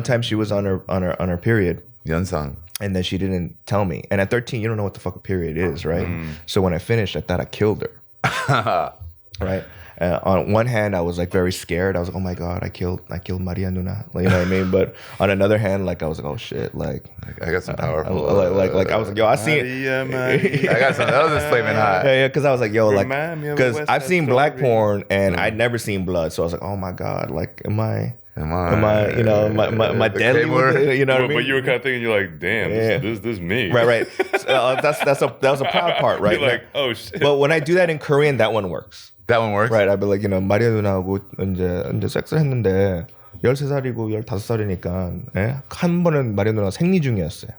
time she was on her period. Yeonsang. And then she didn't tell me. And at 13, you don't know what the fuck a period is, right? So when I finished, I thought I killed her. Right? On one hand, I was like very scared. I was like, oh my God, I killed Maria Nuna. Like, you know what I mean? But on another hand, like I was like, oh shit, like I got some powerful. Like I was like, yo, I seen. I got some. That was just flaming hot. Yeah, because I was like, yo, like, Remind me of because a West I've Side seen Story. black porn and I'd never seen blood, so I was like, oh my God, like, am I, Am I, you know, am I the deadly with it? You know what I mean? But you were kind of thinking, you're like, damn, this me. Right. That was a proud part, right? You're like, oh shit. But when I do that in Korean, that one works. That one works. Right, I'd be like, you know, 마리아 누나하고 이제 섹스를 했는데 13살이고 15살이니까 한 번은 마리아 누나가 생리 중이었어요.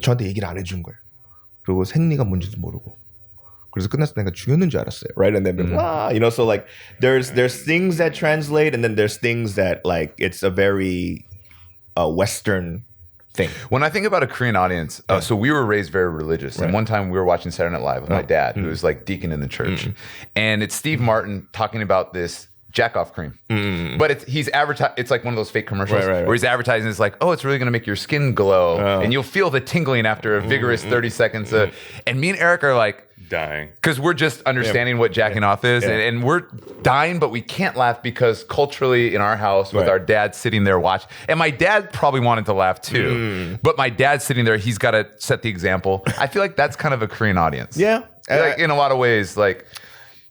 저한테 얘기를 안 해준 거예요. 그리고 생리가 뭔지도 모르고. 그래서 끝났을 때 내가 죽였는 줄 알았어요. Right? And then you know, so like there's things that translate and then there's things that like it's a very Western thing. When I think about a Korean audience, so we were raised very religious. And one time we were watching Saturday Night Live with my dad, who was like deacon in the church. And it's Steve Martin talking about this jack-off cream. But he's advertising, it's like one of those fake commercials where he's advertising, it's like, oh, it's really going to make your skin glow. And you'll feel the tingling after a vigorous 30 seconds. And me and Eric are like, dying. Because we're just understanding what jacking off is. And we're dying, but we can't laugh because culturally in our house with our dad sitting there watching. And my dad probably wanted to laugh too. But my dad's sitting there, he's got to set the example. I feel like that's kind of a Korean audience. Yeah. Like in a lot of ways, like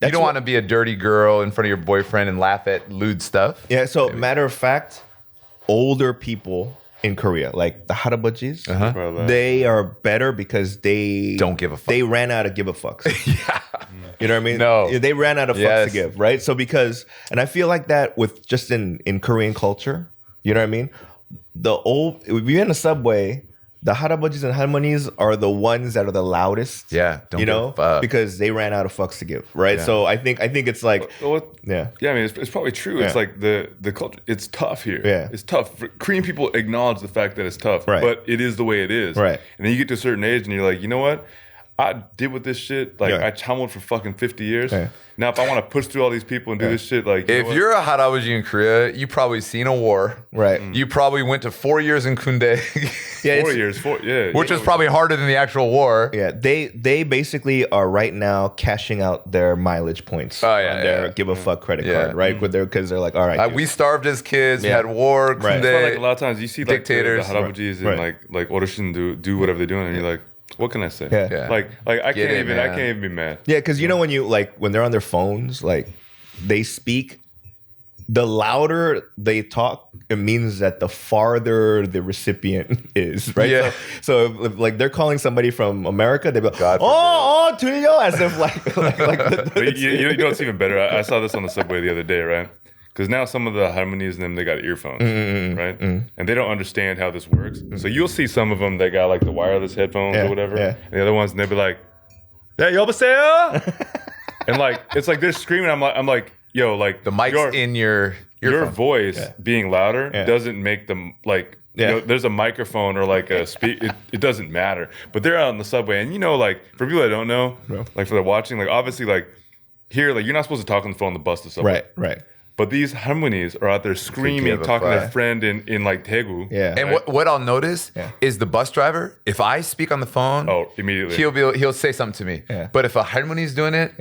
you don't want to be a dirty girl in front of your boyfriend and laugh at lewd stuff. Yeah, so matter of fact, older people in Korea, like the harabojis, they are better because they don't give a fuck. They ran out of give a fucks. You know what I mean? No. They ran out of fucks to give, right? So because, and I feel like that with just in Korean culture, you know what I mean? If you're in a subway, the harabojis and harmonies are the ones that are the loudest. Yeah, don't you know, give a fuck. because they ran out of fucks to give, right? Yeah. So I think it's like, yeah. I mean, it's probably true. It's like the culture. It's tough here. Yeah, it's tough. Korean people acknowledge the fact that it's tough, right? But it is the way it is, right? And then you get to a certain age, and you're like, you know what? I did with this shit. Like I chumbled for fucking 50 years. Yeah. Now, if I want to push through all these people and do this shit, like if you're a harabuji in Korea, you probably seen a war, right? You probably went to 4 years in Kundae. 4 years, which is probably harder than the actual war. Yeah, they basically are right now cashing out their mileage points on their give a fuck credit card, right? Because they're like, all right, we starved as kids, we had war, right? Kundae, like a lot of times you see like dictators, the harabujis and like oroshin do whatever they're doing, and you're like, what can I say? Yeah. Like I can't even be mad. Yeah, because you know when they're on their phones, like they speak, the louder they talk, it means that the farther the recipient is, right? Yeah. So if like they're calling somebody from America, they'd be like, oh, Tulio, as if like you know what's even better? I saw this on the subway the other day, right? Because now some of the harmonies in them, they got earphones, right? And they don't understand how this works. So you'll see some of them that got like the wireless headphones or whatever. And the other ones, and they'll be like, "Hey, 여보세요?" And like, it's like they're screaming. I'm like, yo, like the mic's in your voice being louder doesn't make them like, you know, there's a microphone or like a speak. It doesn't matter. But they're out on the subway. And you know, like for people that don't know, like for the watching, like obviously like here, like you're not supposed to talk on the phone on the bus to subway. Right. But these harmonies are out there screaming, talking to their friend in like Daegu. Yeah. And what I'll notice is the bus driver, if I speak on the phone, immediately he'll say something to me. Yeah. But if a harmony's doing it,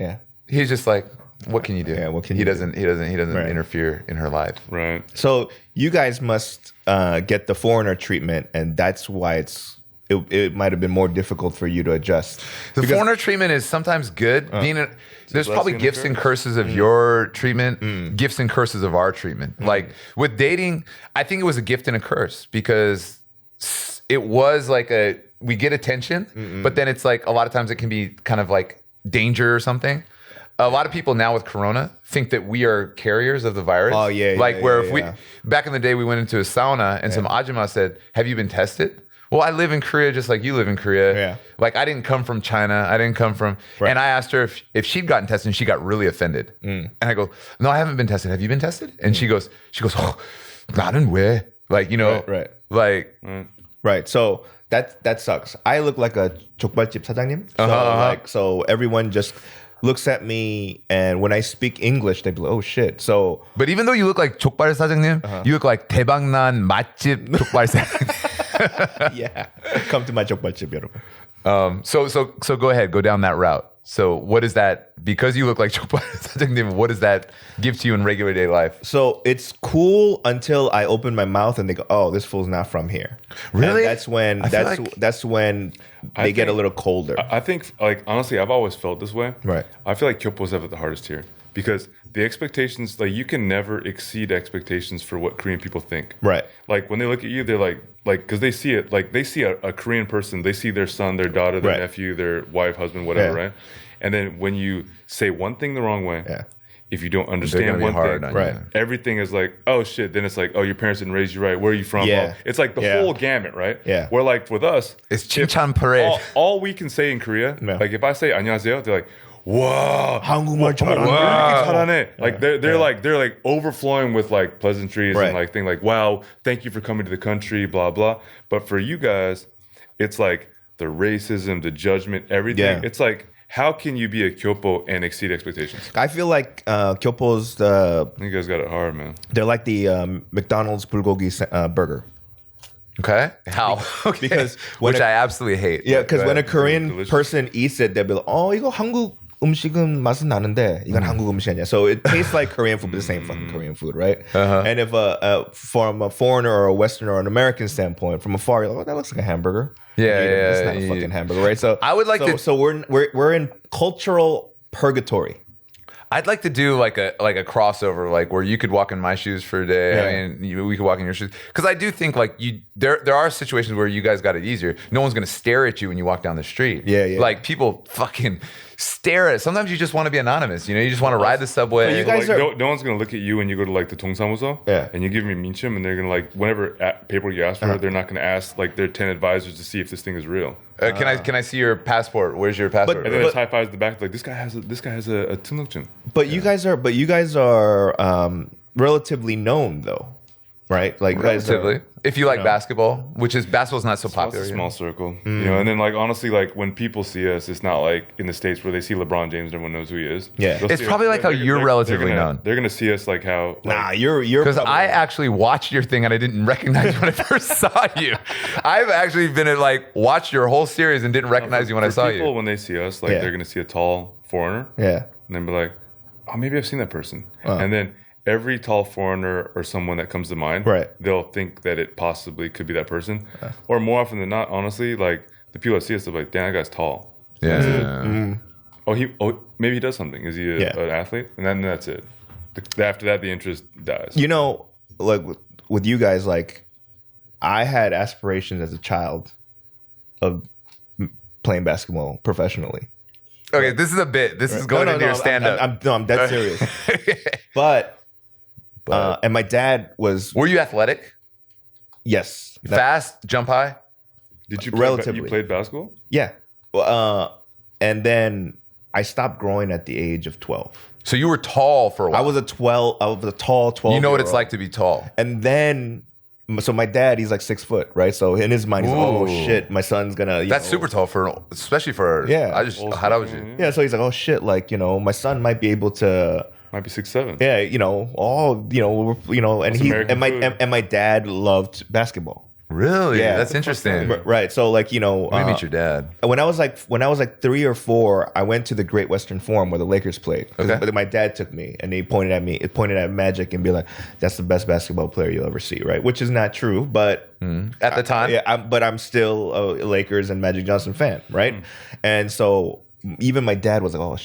he's just like, what can you do? Yeah, what can he you do? doesn't interfere in her life. Right. So you guys must get the foreigner treatment, and that's why it might have been more difficult for you to adjust. The foreigner treatment is sometimes good. There's probably gifts and curses of your treatment, gifts and curses of our treatment. Like with dating, I think it was a gift and a curse because it was like we get attention, but then it's like a lot of times it can be kind of like danger or something. A lot of people now with Corona think that we are carriers of the virus. Oh, yeah. If we, back in the day, we went into a sauna and some ajima said, have you been tested? Well, I live in Korea just like you live in Korea. Yeah. Like I didn't come from China. I didn't come from, and I asked her if she'd gotten tested and she got really offended. And I go, no, I haven't been tested. Have you been tested? And she goes, oh, 나는 왜? Like, you know, right. So that sucks. I look like a 족발집 사장님. So everyone just looks at me, and when I speak English, they be like, oh shit. So, but even though you look like 족발 사장님, you look like 대박난 맛집 족발 사장님. Yeah. Come to my 족발집, 여러분. So go ahead, go down that route. So what is that? Because you look like 족발 사장님, what does that give to you in regular day life? So it's cool until I open my mouth and they go, "Oh, this fool's not from here." Really? And that's when they get a little colder. I think, like, honestly, I've always felt this way. Right. I feel like Kyopos have it the hardest here because the expectations, like, you can never exceed expectations for what Korean people think. Right. Like, when they look at you, they're like, because they see it, like, they see a Korean person, they see their son, their daughter, their nephew, their wife, husband, whatever, right? And then when you say one thing the wrong way, if you don't understand one thing, everything is like, oh shit. Then it's like, oh, your parents didn't raise you right. Where are you from? Yeah. It's like the whole gamut, right? Yeah. Where, like, with us, it's 칭찬 parade. All we can say in Korea, like if I say 안녕하세요, they're like, wow, 한국말 잘하네. Like they're like overflowing with like pleasantries and like things like, wow, thank you for coming to the country, blah blah. But for you guys, it's like the racism, the judgment, everything. Yeah. It's like, how can you be a Kyopo and exceed expectations? I feel like Kyopo's you guys got it hard, man. they're like the McDonald's bulgogi burger. Okay. How? Okay. Because which I absolutely hate. Yeah, because when a Korean person eats it, they'll be like, "Oh, 이거 한국 음식은 맛은 나는데 이건 한국 음식 아니야." So it tastes like Korean food, but the same fucking Korean food, right? And if from a foreigner or a Westerner or an American standpoint, from afar, you're like, "Oh, that looks like a hamburger." It's not a fucking hamburger, right? So I would like to. So we're in cultural purgatory. I'd like to do like a crossover, like where you could walk in my shoes for a day, and we could walk in your shoes. Because I do think like there are situations where you guys got it easier. No one's gonna stare at you when you walk down the street. Like people fucking stare at. Sometimes you just want to be anonymous. You know, you just want to ride the subway. You guys no one's gonna look at you when you go to like the 동사무소. And you give me minchim, and they're gonna like whenever paperwork you ask for, they're not gonna ask like their 10 advisors to see if this thing is real. Can I see your passport? Where's your passport? And then it's high fives at the back, like this guy has a 등록증. But you guys are relatively known though, right? Like relatively. If you like basketball, which is basketball's not so popular. It's a small circle, you know. And then like honestly, like when people see us, it's not like in the States where they see LeBron James and everyone knows who he is. It's probably like how you're relatively known. They're gonna see us like how. Nah, you're because I actually watched your thing and I didn't recognize you when I first saw you. I've actually been at like watched your whole series and didn't recognize you when I saw you. People when they see us, like they're gonna see a tall foreigner, and then be like, oh, maybe I've seen that person, and then. Every tall foreigner or someone that comes to mind, they'll think that it possibly could be that person. Or more often than not, honestly, like the people that see us, they're like, damn, that guy's tall. Oh, maybe he does something. Is he an athlete? And then that's it. After that, the interest dies. You know, like with you guys, like I had aspirations as a child of playing basketball professionally. Okay, this is a bit. This is going into your stand-up. I'm dead serious. But and my dad was. Were you athletic? Yes. Fast, jump high. Did you you played basketball? Yeah. And then I stopped growing at the age of 12. So you were tall for a while. I was a tall 12. You know what it's like to be tall. And then, so my dad, he's like 6 foot, right? So in his mind, he's like, oh shit, my son's gonna. That's super tall especially for. How was you? Yeah. So he's like, oh shit, like my son might be able to. Might be 6'7". Yeah, and my dad loved basketball. Really? Yeah, that's interesting. Right. So like let me meet your dad. When I was like 3 or 4, I went to the Great Western Forum where the Lakers played. But my dad took me and he pointed at Magic and be like, "That's the best basketball player you'll ever see," right? Which is not true, but at the time, but I'm still a Lakers and Magic Johnson fan, right? And so. Even my dad was like, "Oh,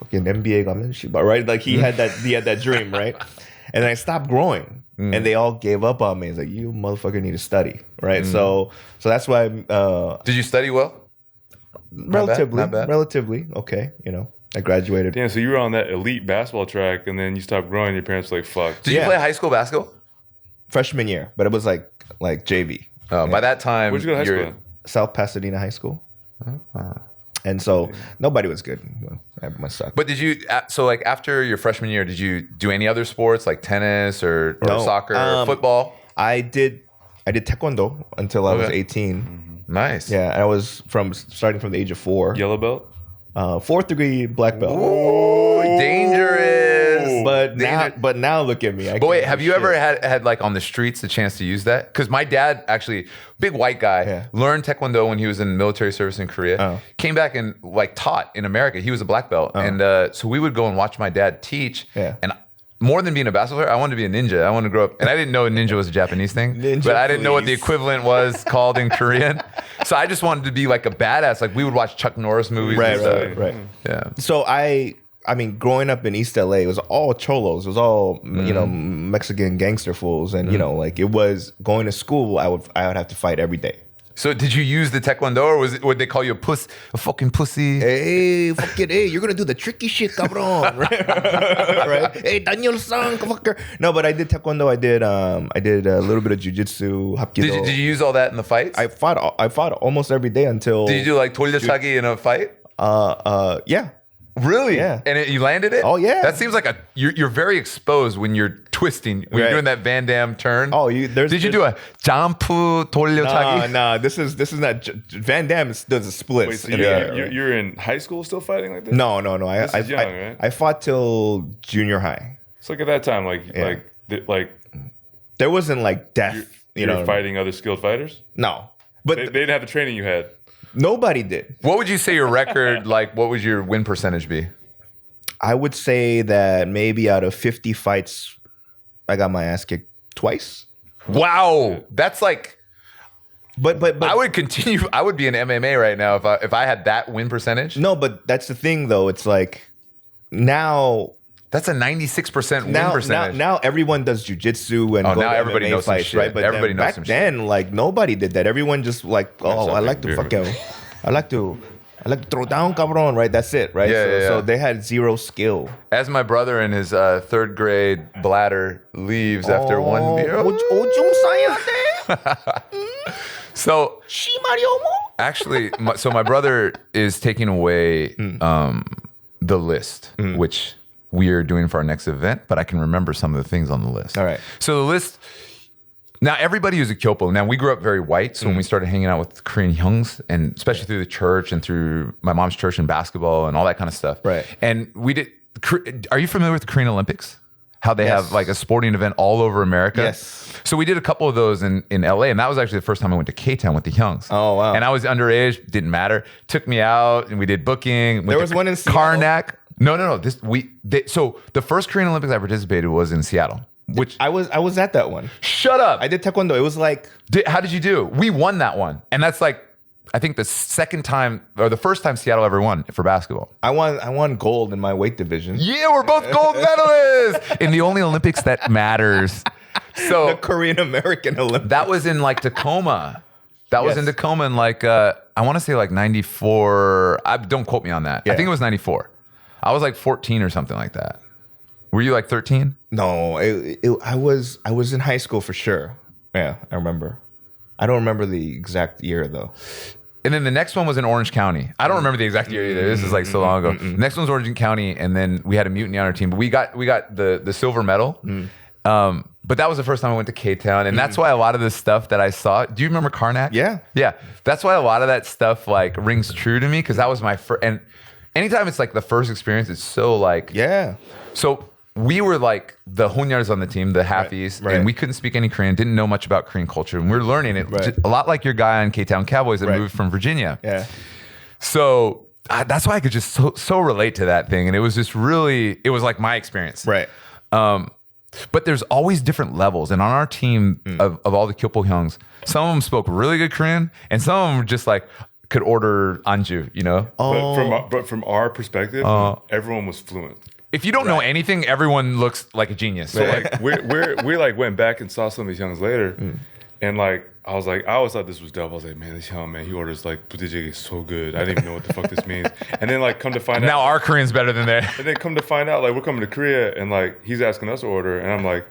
fucking NBA 가면 씨발," right? Like he had that dream, right? And then I stopped growing, and they all gave up on me. It's like, you motherfucker need to study, right? So that's why. Did you study well? Relatively, not bad. Relatively okay. I graduated. Yeah, so you were on that elite basketball track, and then you stopped growing. Your parents were like, "Fuck." Did you play high school basketball? Freshman year, but it was like JV. By that time, where'd you go to high school? South Pasadena High School. And so nobody was good. Everyone sucked. But did you? So like after your freshman year, did you do any other sports like tennis or soccer, or football? I did taekwondo until I was 18. Nice. Yeah, I was starting from the age of 4. Yellow belt. 4th degree black belt. Ooh, dangerous. but now look at me. But wait, have you ever had like on the streets the chance to use that? Because my dad actually, big white guy, learned Taekwondo when he was in military service in Korea. Came back and like taught in America. He was a black belt, and so we would go and watch my dad teach. And more than being a basketball player, I wanted to be a ninja. I wanted to grow up, and I didn't know a ninja was a Japanese thing, but I didn't know what the equivalent was called in Korean. So I just wanted to be like a badass. Like we would watch Chuck Norris movies. Right. Yeah. So I mean, growing up in East LA, it was all cholos. It was all Mexican gangster fools, and like it was going to school. I would have to fight every day. So did you use the Taekwondo, or would they call you a fucking pussy? Hey, you're gonna do the tricky shit, cabron. Right? Hey, Daniel-san, fucker. No, but I did Taekwondo. I did a little bit of jujitsu, hapkido. Did you use all that in the fights? I fought almost every day until. Did you do like 돌려차기 in a fight? Yeah. Really? Yeah. And you landed it? Oh yeah. That seems like you're very exposed when you're twisting, when you're doing that Van Damme turn. Oh, did you do a jump 돌려차기? Nah. This is not Van Damme does a split. Wait, so you're in high school still fighting like this? No. This is young, right? I fought till junior high. It's like at that time, like there wasn't like death. You were fighting other skilled fighters? No, but they didn't have the training you had. Nobody did. What would you say your record, like, what would your win percentage be? I would say that maybe out of 50 fights, I got my ass kicked twice. Wow. That's like... But I would continue. I would be in MMA right now if I had that win percentage. No, but that's the thing, though. It's like now... That's a 96% win percentage. Now everyone does jujitsu and now everybody knows some shit. Right? But everybody knows some shit. Back then, like nobody did that. Everyone just like, I like to throw down, cabron. Right? That's it. Right? So they had zero skill. As my brother in his third grade bladder leaves after one beer. So actually, so my brother is taking away the list, which we are doing for our next event, but I can remember some of the things on the list. All right. So the list, now everybody who's a Kyopo, now we grew up very white, so when we started hanging out with Korean hyungs, and especially through the church and through my mom's church and basketball and all that kind of stuff. Right. And we did, are you familiar with the Korean Olympics? How they have like a sporting event all over America. Yes. So we did a couple of those in LA, and that was actually the first time I went to KTown with the Hyungs. Oh, wow. And I was underage, didn't matter. Took me out, and we did booking. There was one in Seattle. Karnak. No. So the first Korean Olympics I participated was in Seattle. Which I was at that one. Shut up. I did Taekwondo. It was like... How did you do? We won that one. And that's like, I think the second time, or the first time Seattle ever won for basketball. I won gold in my weight division. Yeah, we're both gold medalists in the only Olympics that matters. So the Korean American Olympics. That was in like Tacoma. That was in Tacoma in like, I want to say like 94. Don't quote me on that. I think it was 94. I was like 14 or something like that. Were you like 13? No, I was in high school for sure. Yeah, I remember. I don't remember the exact year though. And then the next one was in Orange County. I don't remember the exact year either. This is like so long ago. The next one was Orange County, and then we had a mutiny on our team. But we got the silver medal. But that was the first time I went to K-Town, and that's why a lot of the stuff that I saw. Do you remember Karnak? Yeah. That's why a lot of that stuff like rings true to me, because that was my first. And anytime it's like the first experience, it's so like So we were like the Honyars on the team, the halfies, and we couldn't speak any Korean, didn't know much about Korean culture, and we were learning it a lot like your guy on KTown Cowboys that moved from Virginia. So that's why I could just so relate to that thing, and it was just really, it was like my experience. But there's always different levels, and on our team of all the Kyopo Hyungs, some of them spoke really good Korean, and some of them were just like could order anju, you know. But from our perspective, everyone was fluent. If you don't know anything, everyone looks like a genius. So like we like went back and saw some of these youngs later, and like I always thought this was dope. I was like, man, this young man, he orders like butijig is so good. I didn't even know what the fuck this means. And then like come to find out, now our Korean's better than theirs. And then come to find out, like we're coming to Korea, and like he's asking us to order, and I'm like,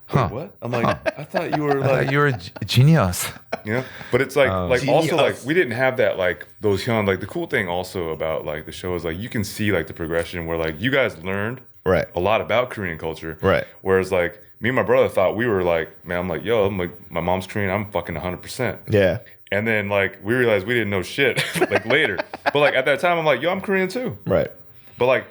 what? I'm like, I thought you were like, you were a genius. Yeah, but it's like also like we didn't have that like those young, like the cool thing also about like the show is like you can see like the progression where like you guys learned a lot about Korean culture, whereas like me and my brother thought we were like, man, I'm like, I'm like, my mom's Korean, I'm fucking 100%. And then like we realized we didn't know shit like later, but like at that time I'm like, I'm Korean too. But like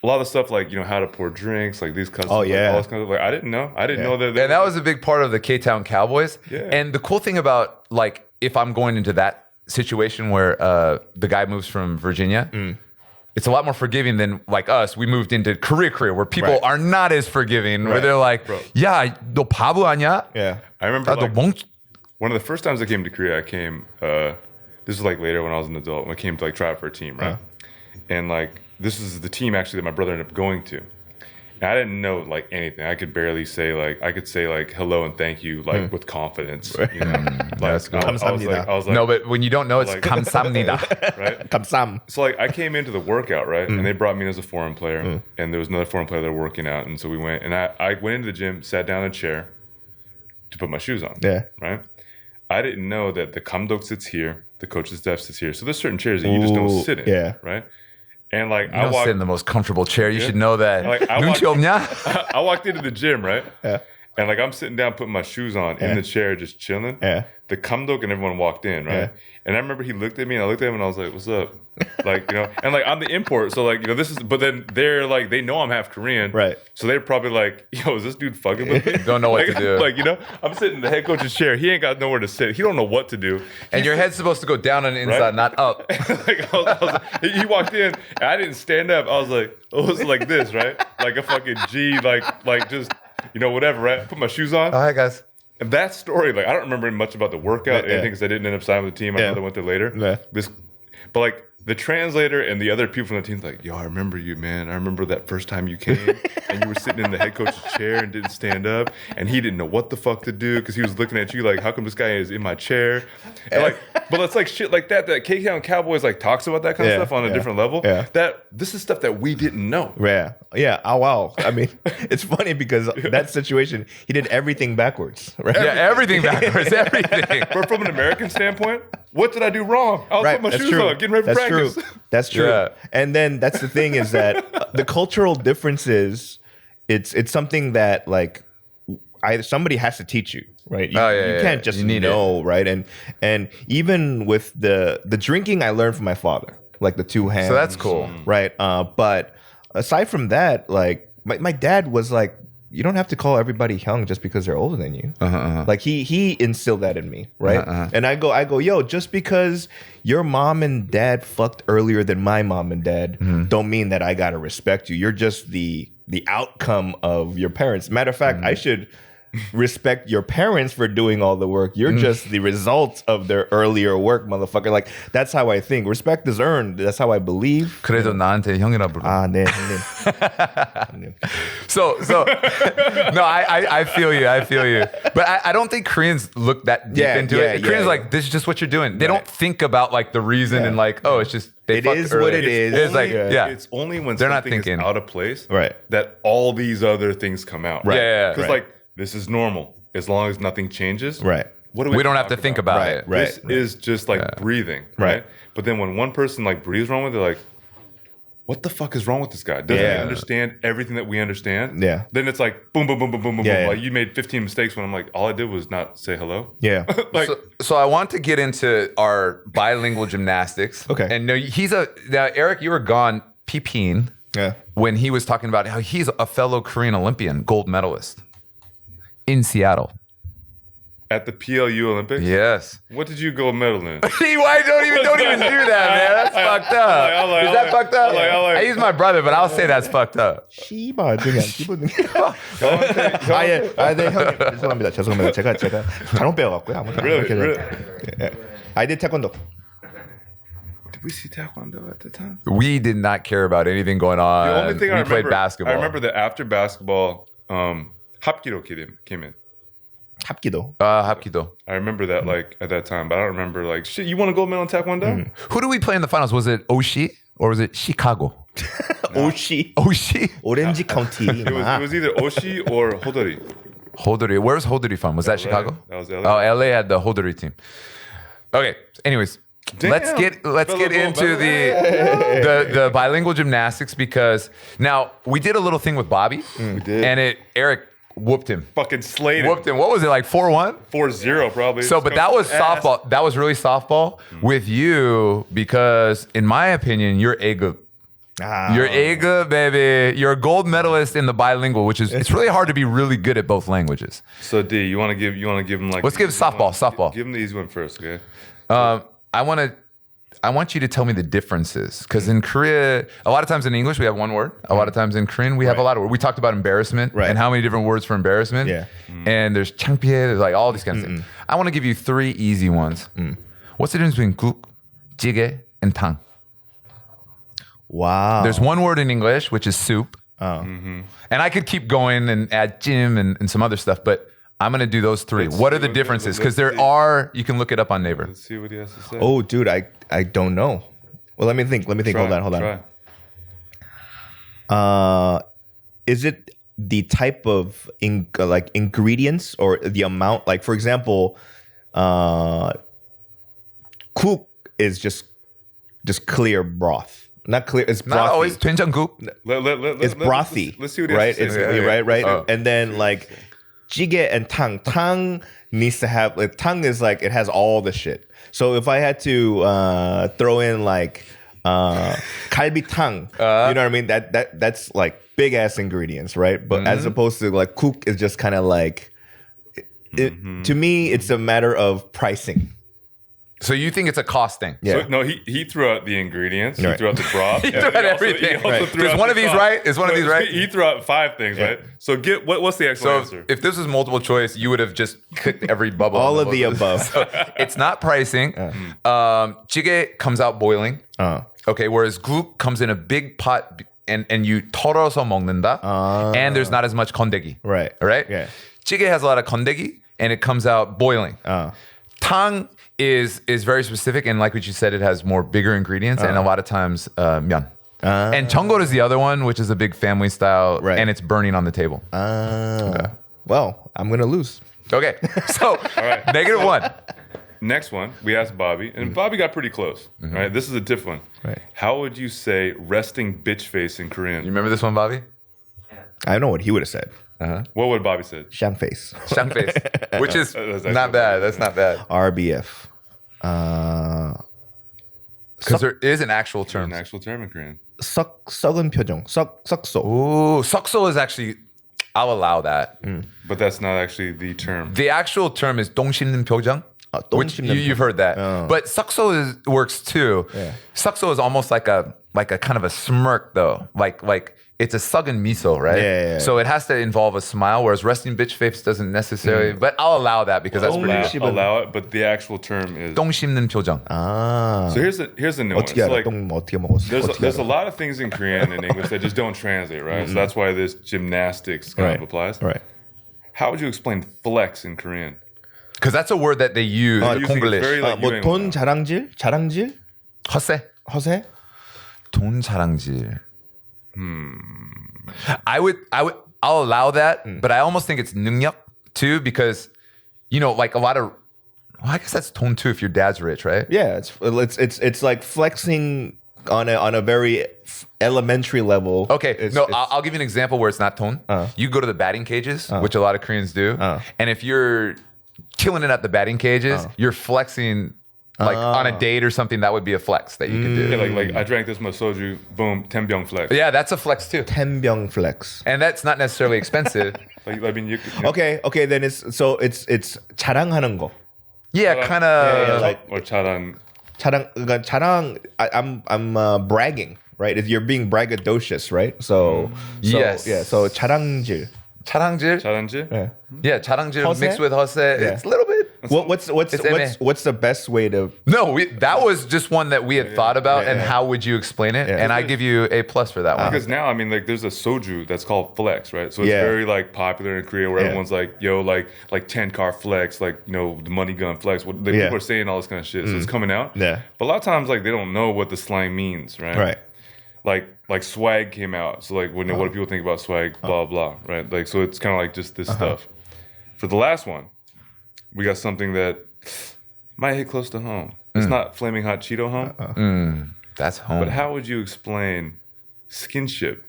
a lot of stuff like, how to pour drinks, like these customs. Oh, yeah. Like, all this kind of, like, I didn't know that. And that was a big part of the KTown Cowboys. Yeah. And the cool thing about, like, if I'm going into that situation where the guy moves from Virginia, it's a lot more forgiving than like us. We moved into Korea, where people are not as forgiving, where they're like, yeah, 너 바보 아니야? Yeah. I remember 너 멍... one of the first times I came to Korea, I came, this was like later when I was an adult, when I came to like try out for a team, right? And like, this is the team actually that my brother ended up going to. And I didn't know like anything. I could barely say like hello and thank you like with confidence. Like, That's cool. I was like, no, but when you don't know, it's like, 감사합니다. right? Kamsam. So like I came into the workout, right? And they brought me in as a foreign player. And there was another foreign player that were working out. And so we went, and I went into the gym, sat down in a chair to put my shoes on. Yeah. Right? I didn't know that the kamdok sits here, the coach's staff sits here. So there's certain chairs that you just don't sit in. Yeah. Right? And like I walked sit in the most comfortable chair. You should know that. Like, I walked into the gym, right? Yeah. And like I'm sitting down, putting my shoes on in the chair, just chilling. Yeah. The kamdok and everyone walked in, right? Yeah. And I remember he looked at me, and I looked at him, and I was like, "What's up?" Like, and like I'm the import, so like this is. But then they're like, they know I'm half Korean, right? So they're probably like, "Yo, is this dude fucking with me?" Don't know what to do. Like, I'm sitting in the head coach's chair. He ain't got nowhere to sit. He don't know what to do. And your head's supposed to go down on the inside, not up. Like, he walked in, and I didn't stand up. I was like this, right? Like a fucking G, like just whatever, right? Put my shoes on. Hi guys. And that story, like I don't remember much about the workout or anything because I didn't end up signing with the team. I know they went there later. Yeah. But like the translator and the other people from the team, like, yo, I remember you, man. I remember that first time you came and you were sitting in the head coach's chair and didn't stand up, and he didn't know what the fuck to do because he was looking at you like, how come this guy is in my chair? And like, but it's like shit like that KTown Cowboys like talks about that kind of stuff on a different level. Yeah. That this is stuff that we didn't know. Yeah. Yeah. Oh wow. I mean, it's funny because that situation, he did everything backwards. Right? Yeah, everything backwards. Everything. But from an American standpoint, what did I do wrong? I was putting my shoes on, getting ready for practice. That's true. Yeah. And then that's the thing is that the cultural differences, it's something that like somebody has to teach you, right? You can't just know, right? And even with the drinking, I learned from my father, like the two hands. So that's cool, right? But aside from that, like my dad was like, you don't have to call everybody young just because they're older than you. Like he instilled that in me, right? And I go, yo, just because your mom and dad fucked earlier than my mom and dad, don't mean that I gotta respect you. You're just the outcome of your parents. Matter of fact, I should respect your parents for doing all the work. You're just the result of their earlier work, motherfucker. Like that's how I think. Respect is earned. That's how I believe. 그래도 나한테 형이라 부르. 네, 형님. So no, I feel you. But I don't think Koreans look that deep into it. Koreans like, this is just what you're doing. They don't think about like the reason and like, oh, it's just it is what it is. It's like it's only when they're something not thinking. Is out of place, right, that all these other things come out. Right. Yeah. Because like this is normal as long as nothing changes. Right. What do we don't have to think about it. Right. This is just like breathing. Right. But then when one person like breathes wrong with it, like, what the fuck is wrong with this guy? Doesn't he understand everything that we understand? Yeah. Then it's like boom, boom, boom, boom, boom, boom. Like you made 15 mistakes when I'm like, all I did was not say hello. Yeah. Like so I want to get into our bilingual gymnastics. Okay. And no, now Eric, you were gone peeping. Yeah. When he was talking about how he's a fellow Korean Olympian, gold medalist in Seattle. At the PLU Olympics? Yes. What did you gold medal in? Why don't even do that, man? That's fucked up. Is that fucked up? I use my brother, but I'll say that's fucked up. 씨발 그냥 죄송합니다. 제가 잘못 배워갖고요. 아무튼 Really? I did taekwondo. Did we see taekwondo at the time? We did not care about anything going on. The only thing we played basketball. I remember that after basketball, Hapkido came in. 합기도. Hapkido. I remember that like at that time, but I don't remember like shit. You want a gold medal in taekwondo? Who do we play in the finals? Was it Oshi or was it Chicago? 오시. 오렌지 카운티. It was either Oshi or Hodori. Hodori. Where's Hodori from? Was that LA. Chicago? That was LA. Oh, LA had the Hodori team. Okay. Anyways, let's get into the bilingual gymnastics because now we did a little thing with Bobby. We did. And Eric whooped him. Fucking slayed him. Whooped him. What was it, like 4-1? 4-0 probably. So, but that was softball. That was really softball with you because, in my opinion, you're A good. You're A good, baby. You're a gold medalist in the bilingual, which is it's really hard to be really good at both languages. So D, you want to give him like let's give softball. Give him the easy one first, okay? I want you to tell me the differences because in Korea, a lot of times in English we have one word. A lot of times in Korean we have a lot of words. We talked about embarrassment and how many different words for embarrassment. Yeah. And there's 창피해, there's like all these kinds of things. I want to give you 3 easy ones. What's the difference between 국, 찌개, and 탕? Wow. There's one word in English, which is soup. And I could keep going and add 찜 and some other stuff, but I'm going to do those 3. What are the differences? Because you can look it up on Naver. Let's see what he has to say. Oh, dude, I don't know. Well, let me think. Hold on. Is it the type of ingredients or the amount? Like, for example, cook is just clear broth. Not clear. It's brothy. Not always 된장국. It's brothy. Let's see what he has to say. It's right. Oh. And then like jjigae and tang. Tang needs to have tang is like it has all the shit. So if I had to throw in like kalbi tang, you know what I mean? That's like big ass ingredients, right? But as opposed to like cook is just kind of like to me, it's a matter of pricing. So you think it's a cost thing? Yeah. So, no, he threw out the ingredients. Right. He threw out the broth. He threw out everything. Is one of these right? Is one of these right? He threw out 5 things, right? So what's the actual answer? If this was multiple choice, you would have just cooked every bubble. All of the above. So it's not pricing. Jjigae comes out boiling. Okay, whereas guk comes in a big pot and you 털어서 먹는다. And there's not as much 건더기. Right. Right? Yeah. Jjigae has a lot of 건더기 and it comes out boiling. Tang is very specific and like what you said, it has more bigger ingredients and a lot of times 면. And jeongeol is the other one, which is a big family style, and it's burning on the table. Okay. Well, I'm gonna lose. Okay, so right. -1. Next one, we asked Bobby, and Bobby got pretty close. Right, this is a different one. Right. How would you say resting bitch face in Korean? You remember this one, Bobby? I know what he would have said. What would Bobby say? Shang face. 쌍face, which is not bad. That's not bad. RBF. Because there is an actual term. An actual term in Korean. 썩은 표정. 썩소. Ooh, 석소 is actually, I'll allow that. But that's not actually the term. The actual term is 똥 씹는 표정. Which you've heard that. But sakso works too. Yeah. Sakso is almost like a kind of a smirk though. Like it's a 썩은 miso, right? Yeah. So it has to involve a smile, whereas resting bitch face doesn't necessarily. But I'll allow that because that's pretty good. Allow it, but the actual term is 똥 씹는 표정. So here's the new one. 어떻게 So 알아? 똥 어떻게 먹었어? there's a lot of things in Korean and English that just don't translate, right? So that's why this gymnastics kind of applies. Right. How would you explain flex in Korean? Because that's a word that they use in you think it's Konglish. very like 뭐 돈 자랑질? 자랑질? 허세. 허세? 돈 자랑질. I'll allow that, but I almost think it's 능력 too because, like a lot of, I guess that's 돈 too if your dad's rich, right? Yeah, it's like flexing on a very elementary level. Okay, I'll give you an example where it's not 돈. You go to the batting cages, which a lot of Koreans do, and if you're killing it at the batting cages, you're flexing. Like on a date or something, that would be a flex that you could do. Yeah, like I drank this much soju, boom, tenbyong flex. Yeah, that's a flex too. 텐병 flex. And that's not necessarily expensive. Like, I mean, you could, Okay, then it's 자랑하는 거. Yeah, kind of. or charan. 그러니까 자랑. I'm bragging, right? If you're being braggadocious, right? So yes. yeah. So 자랑질. 자랑질. 자랑질? Yeah, 자랑질 허세? mixed with 허세. Yeah. It's a little bit. What's the best way to? No, that was just one that we had thought about, and how would you explain it? Yeah. And I give you A+ for that one. Because now, I mean, like, there's a soju that's called flex, right? So it's very like popular in Korea, where everyone's like, "Yo, like 10-car flex, like the money gun flex." People are saying all this kind of shit, so it's coming out. Yeah. But a lot of times, like, they don't know what the slang means, right? Right. Like swag came out, so like, what do people think about swag? Blah blah, right? Like, so it's kind of like just this stuff. For the last one, we got something that might hit close to home. It's not flaming hot Cheeto home. That's home. But how would you explain skinship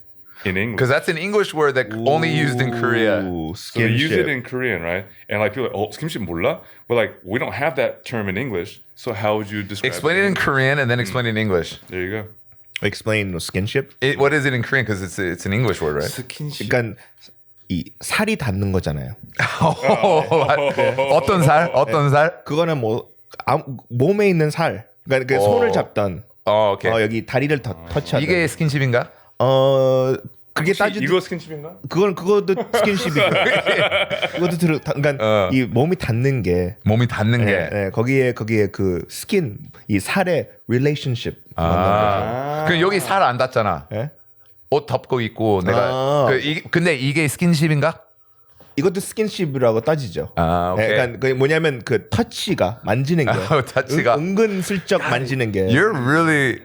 in English? Because that's an English word that only used in Korea. So they use it in Korean, right? And like people are like, skinship 몰라? But like, we don't have that term in English. So how would you describe Explain it in Korean and then explain it in English. There you go. explain skinship? What is it in Korean? Because it's an English word, right? 스킨십. 그러니까 이 살이 닿는 거잖아요. 어떤 살? 어떤 살? 그거는 뭐 몸에 있는 살. 그러니까 그 손을 잡던 오케이. 여기 다리를 터치하던. 이게 스킨십인가? 그게 이거 스킨십인가? 그것도 스킨십이고 그것도 그러니까 이 몸이 닿는 게 거기에 그 스킨 이 살의 relationship 그 여기 살 안 닿잖아. 옷 덮고 있고 내가 근데 이게 스킨십인가? 이것도 스킨십이라고 따지죠. 오케이. 그러니까 그 뭐냐면 그 터치가 만지는 게 터치가 은근슬쩍 만지는 게. You're really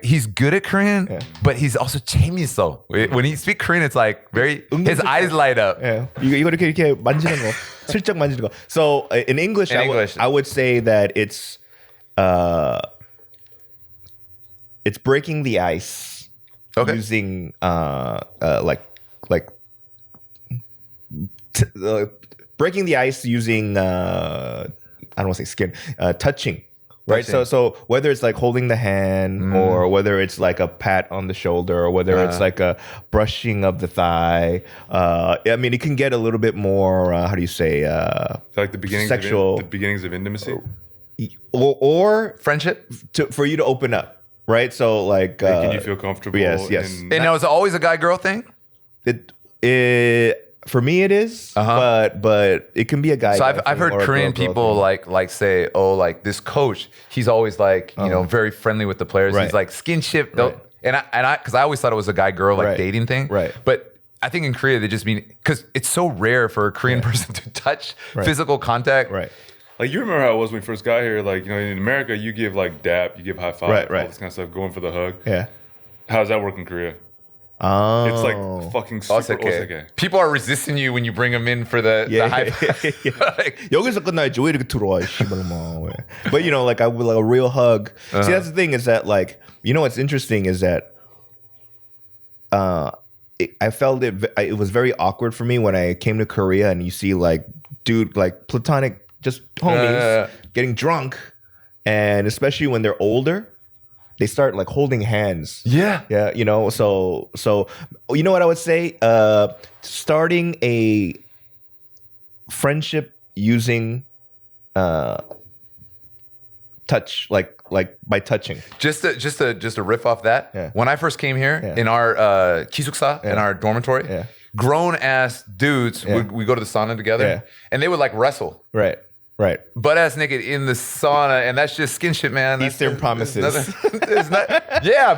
he's good at Korean, but he's also 재밌어. When he speaks Korean, it's like his eyes light up. 이거 이렇게 만지는 거, 슬쩍 만지는 거. So in English, I would say that it's breaking the ice using breaking the ice using I don't want to say skin, touching. Right. So whether it's like holding the hand or whether it's like a pat on the shoulder or whether it's like a brushing of the thigh, I mean, it can get a little bit more, how do you say, like the beginnings sexual, the beginnings of intimacy or friendship for you to open up. Right. So like, can you feel comfortable? Yes. And now, is it always a guy-girl thing? For me, it is, but it can be a guy. So I've heard Korean people like say, like this coach, he's always like very friendly with the players. He's like skinship, and I because I always thought it was a guy-girl like dating thing, right? But I think in Korea they just mean because it's so rare for a Korean person to touch physical contact, right? Like you remember how it was when we first got here. Like in America, you give like dap, you give high five, all this kind of stuff, going for the hug. Yeah. How does that work in Korea? It's like fucking super 어색해. People are resisting you when you bring them in for the high five. 여기서 끝나야지 왜 이렇게 들어와 씨발 뭐. But like a real hug. See, that's the thing is that like what's interesting is that I felt it was very awkward for me when I came to Korea and you see like platonic just homies getting drunk, and especially when they're older. They start like holding hands. Yeah. So you know what I would say? Starting a friendship using touch, like by touching. Just to riff off that. Yeah. When I first came here in our 기숙사, in our dormitory, grown ass dudes we go to the sauna together, and they would like wrestle. Right. Butt ass naked in the sauna, and that's just skinship, man. Eastern promises. It's not,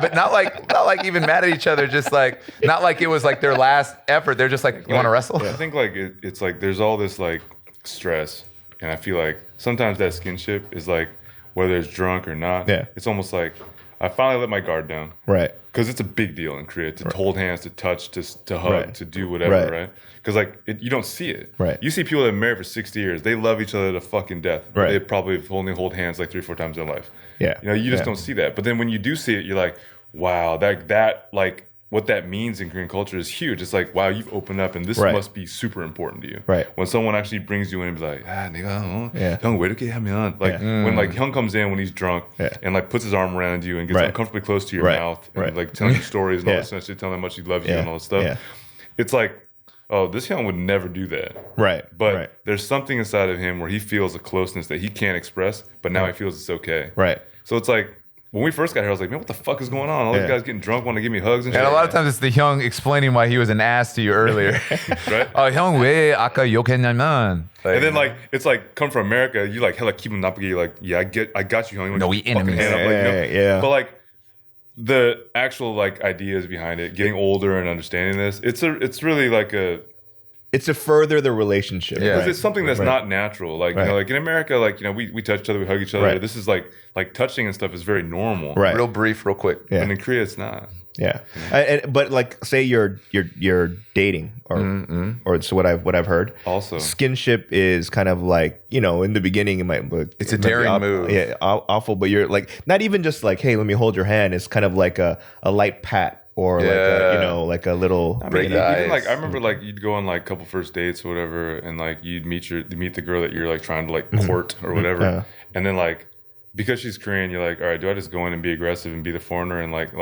but not like even mad at each other. Just like not like it was like their last effort. They're just like, you want to wrestle? I think like it's like there's all this like stress, and I feel like sometimes that skinship is like whether it's drunk or not. Yeah. It's almost like I finally let my guard down. Right. Because it's a big deal in Korea to hold hands, to touch, to hug, to do whatever, right? Because like you don't see it. Right. You see people that are married for 60 years, they love each other to fucking death. Right. They probably only hold hands like 3 or 4 times in their life. Yeah. You just don't see that. But then when you do see it, you're like, wow, that like what that means in Korean culture is huge. It's like, wow, you've opened up and this must be super important to you. Right. When someone actually brings you in and be like, 내가 형 왜 이렇게 하면 like when like Hyung comes in when he's drunk and like puts his arm around you and gets uncomfortably close to your mouth and like telling you stories and all this stuff, telling how much he loves you and all this stuff. It's like, oh, this Hyung would never do that. Right. But there's something inside of him where he feels a closeness that he can't express, but now he feels it's okay. Right. So it's like, when we first got here, I was like, man, what the fuck is going on? All these guys getting drunk, want to give me hugs and shit. And a lot of times it's the Hyung explaining why he was an ass to you earlier. Right? 형 왜 아까 욕했냐면. And then like, it's like, come from America, you like hella 기분 나쁘게, you're like, yeah, I got you, Hyung. No, we enemies. But like, the actual like ideas behind it, getting older and understanding this, it's really like it's to further the relationship. Because it's something that's not natural. Like, like in America, like, we touch each other, we hug each other. Right. This is like touching and stuff is very normal. Right. Real brief, real quick. Yeah. And in Korea, it's not. Yeah. But like, say you're dating or it's what I've heard. Also, skinship is kind of like, in the beginning, it might look, it's a daring move. Yeah. Awful. But you're like, not even just like, hey, let me hold your hand. It's kind of like a light pat. Or like a, like a little. I mean, even like I remember like you'd go on like a couple first dates or whatever, and like you'd meet the girl that you're like trying to like court or whatever, and then like because she's Korean, you're like, all right, do I just go in and be aggressive and be the foreigner and like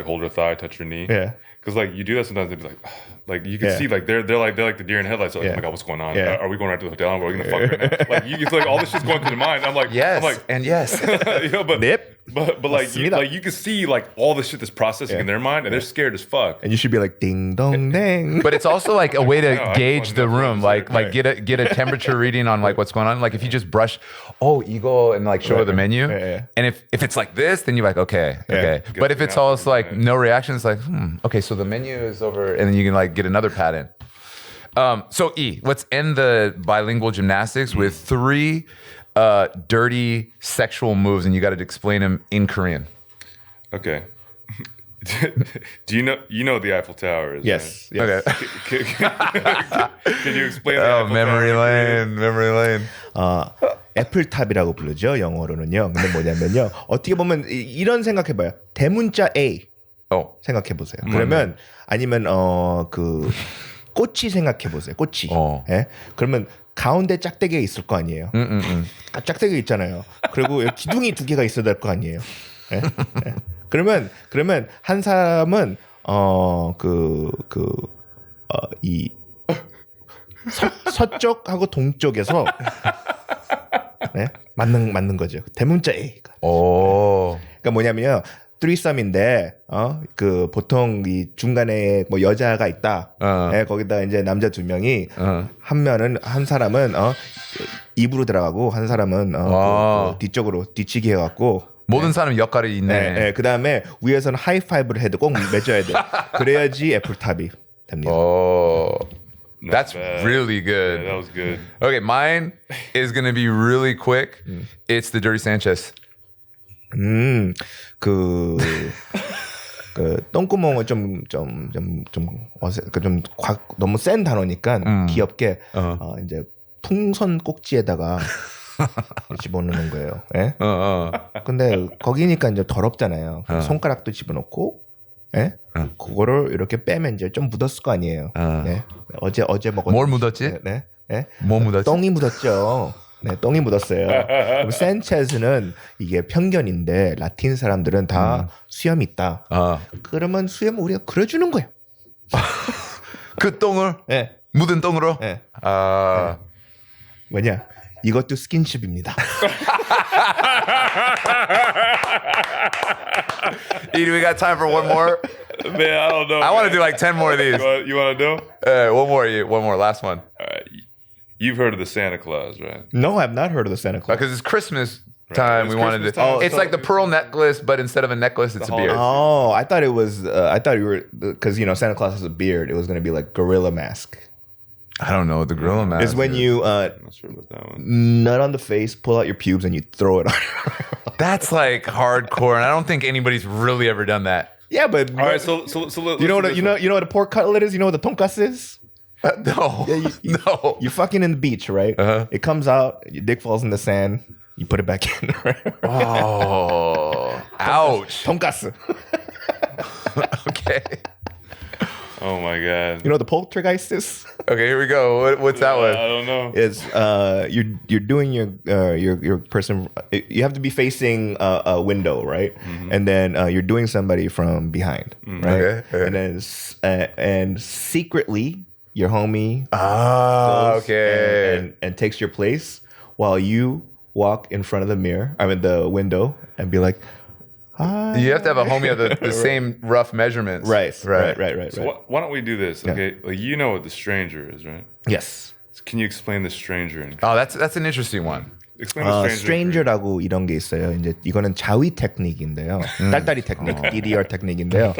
hold her thigh, touch her knee? Yeah. Because like you do that sometimes, they'd be like you can see like they're like the deer in headlights. Like, oh my god, what's going on? Yeah. Are we going right to the hotel? Are we gonna fuck right now? Like you like all this shit's going through the mind. I'm like, yes, I'm like, and yes. You know, but like you can see like all the shit that's processing in their mind, and they're scared as fuck. And you should be like ding dong dang. But it's also like a way to gauge the room, like get a temperature reading on like what's going on. Like if you just brush, eagle, and like show her the menu, and if it's like this, then you're like okay. But if it's also like no reaction, it's like okay, so the menu is over, and then you can like get another pat in. So E, let's end the bilingual gymnastics with 3 dirty sexual moves, and you got to explain them in Korean. Okay. Do you know the Eiffel Tower is? Yes. Right? Yes. Okay. Can you explain the Eiffel memory Tower? memory lane. 애플탑이라고 부르죠, 영어로는요. 근데 뭐냐면요. 어떻게 보면 이런 생각해봐요. 대문자 A 생각해보세요. 그러면 아니면 그 꼬치 생각해보세요. 꼬치. 예? 그러면 가운데 짝대기가 있을 거 아니에요. 짝대기 있잖아요. 그리고 기둥이 2개가 있어야 될 거 아니에요. 예? 예. 그러면 한 사람은 이 서쪽하고 동쪽에서 네? 맞는 거죠. 대문자 A가. 그러니까 뭐냐면요. threesome인데 그 보통 이 중간에 뭐 여자가 있다. 네, 거기다 이제 남자 2명이 한 사람은 입으로 들어가고 한 사람은 그 뒤쪽으로 뒤치기 해갖고 모든 사람 역할이 있네. 네, 그 다음에 위에서는 하이파이브를 해도 꼭 맺어야 돼. 그래야지 애플탑이 됩니다. That's really good. Yeah, that was good. Okay, mine is going to be really quick. It's the Dirty Sanchez. 그 똥구멍은 너무 센 단어니까 귀엽게 이제 풍선 꼭지에다가 집어넣는 거예요. 예? 근데 거기니까 이제 더럽잖아요. 손가락도 집어넣고, 예? 그거를 이렇게 빼면 이제 좀 묻었을 거 아니에요. 네? 어제 먹었. 뭘 묻었지? 네? 네? 뭐 묻었지? 똥이 묻었죠. 네, 똥이 묻었어요. 그럼 산체즈는 이게 편견인데 라틴 사람들은 다 수염이 있다. 그러면 수염을 우리가 그려주는 거예요. 그 똥을? 네. 묻은 똥으로? 네. 네. 뭐냐? 이것도 스킨십입니다. Edie, we got time for one more? Man, I don't know. I want to do like 10 more of these. You want to do? One more, last one. All right. You've heard of the Santa Claus, right? No, I've not heard of the Santa Claus. Because it's Christmas time. It's we wanted Christmas to. time. It's like the pearl necklace, but instead of a necklace, it's a beard. Oh, I thought it was. I thought you were because Santa Claus has a beard. It was going to be like gorilla mask. I don't know what the gorilla mask is. When you I'm not sure about that one. Nut on the face, pull out your pubes, and you throw it on. That's like hardcore, and I don't think anybody's really ever done that. Yeah, but all right. So you know what a pork cutlet is? You know what the tonkatsu is? No. Yeah, no. You're fucking in the beach, right? It comes out, your dick falls in the sand, you put it back in. Right? Oh, ouch. Tonkatsu. Okay. Oh my god. You know what the poltergeist is? Okay, here we go. What's that one? I don't know. It's you're doing your person. You have to be facing a window, right? Mm-hmm. And then you're doing somebody from behind, right? Okay. And then and secretly your homie goes and takes your place while you walk in front of the mirror. I mean the window and be like. Hi. You have to have a homie of the same rough measurements. Right. So why don't we do this? Okay, like you know what the stranger is, right? Yes. So can you explain the stranger? Oh, that's an interesting one. Explain the stranger. stranger라고 이런 게 있어요. 이제 이거는 자위 테크닉인데요. 딸딸이 테크닉, DDR 테크닉인데요.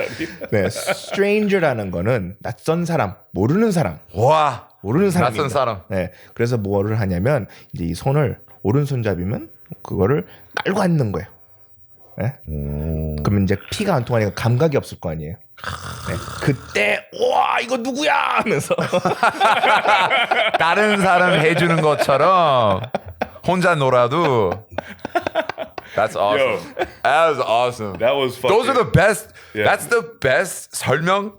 네, stranger라는 거는 낯선 사람, 모르는 사람. 와, 모르는 사람. 낯선 사람. 네, 그래서 뭐를 하냐면 이제 이 손을 오른손잡이면 그거를 깔고 앉는 거예요. 네? 그러면 이제 피가 안 통하니까 감각이 없을 거 아니에요. 네. 그때 와 이거 누구야 하면서 다른 사람 해주는 것처럼 혼자 놀아도. That's awesome. Yo, that was awesome. That was fucking. Those are the best. Yeah. That's the best 설명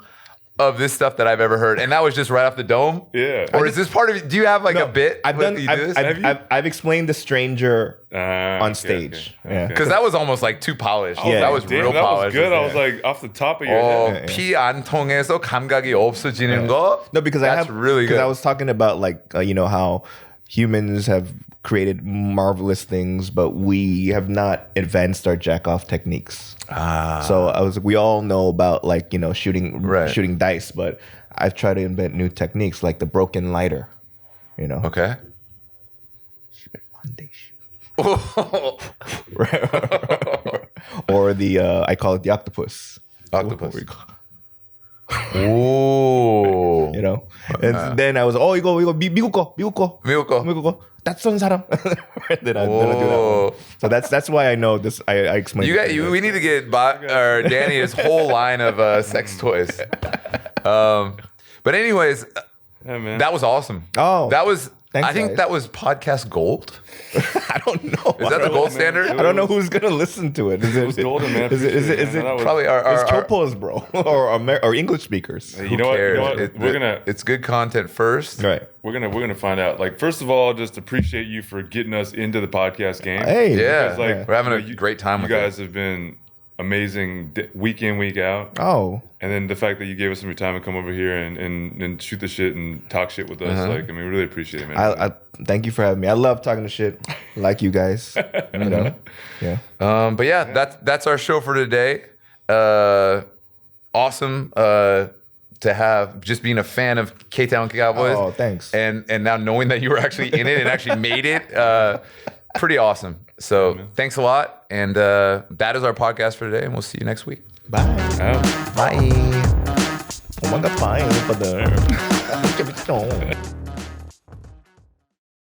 of this stuff that I've ever heard, and that was just right off the dome. Yeah. Or is this part of it? Do you have like a bit? I've explained The Stranger on stage. Okay. Yeah. Because that was almost like too polished. Yeah. That was Damn, real that polished. was good. I was like off the top of your head. 피 안 통해서 감각이 없어지는 거. No, because that's really good. Because I was talking about like how humans have created marvelous things, but we have not advanced our jack-off techniques. So we all know about like shooting dice, but I've tried to invent new techniques like the broken lighter. Okay. One day shoot. Or the I call it the octopus. Octopus. 오. And then I was 이거 미국 거. 낯선 사람. then I do that one. So that's why I know this. I explained. We need to get Danny his whole line of sex toys. But anyways, that was awesome. Oh, that was. Thanks, I think guys. that was podcast gold. I don't know. Is that the gold standard? I don't know who's gonna listen to it. It was golden, man. Is it probably our Chopos, bro, or English speakers? You know what? We're gonna. It's good content first, right? We're gonna find out. Like, first of all, just appreciate you for getting us into the podcast game. Hey, yeah, because, we're having a great time. You guys have been amazing week in, week out. Oh. And then the fact that you gave us some of your time to come over here and shoot the shit and talk shit with us. Like, I mean, we really appreciate it, man. I thank you for having me. I love talking to shit like you guys. Yeah. But yeah, that's our show for today. Awesome to have just being a fan of KTown Cowboys. Oh, thanks. And now knowing that you were actually in it and actually made it, pretty awesome. So thanks a lot. And that is our podcast for today. And we'll see you next week. Bye. Bye. Oh my God, bye.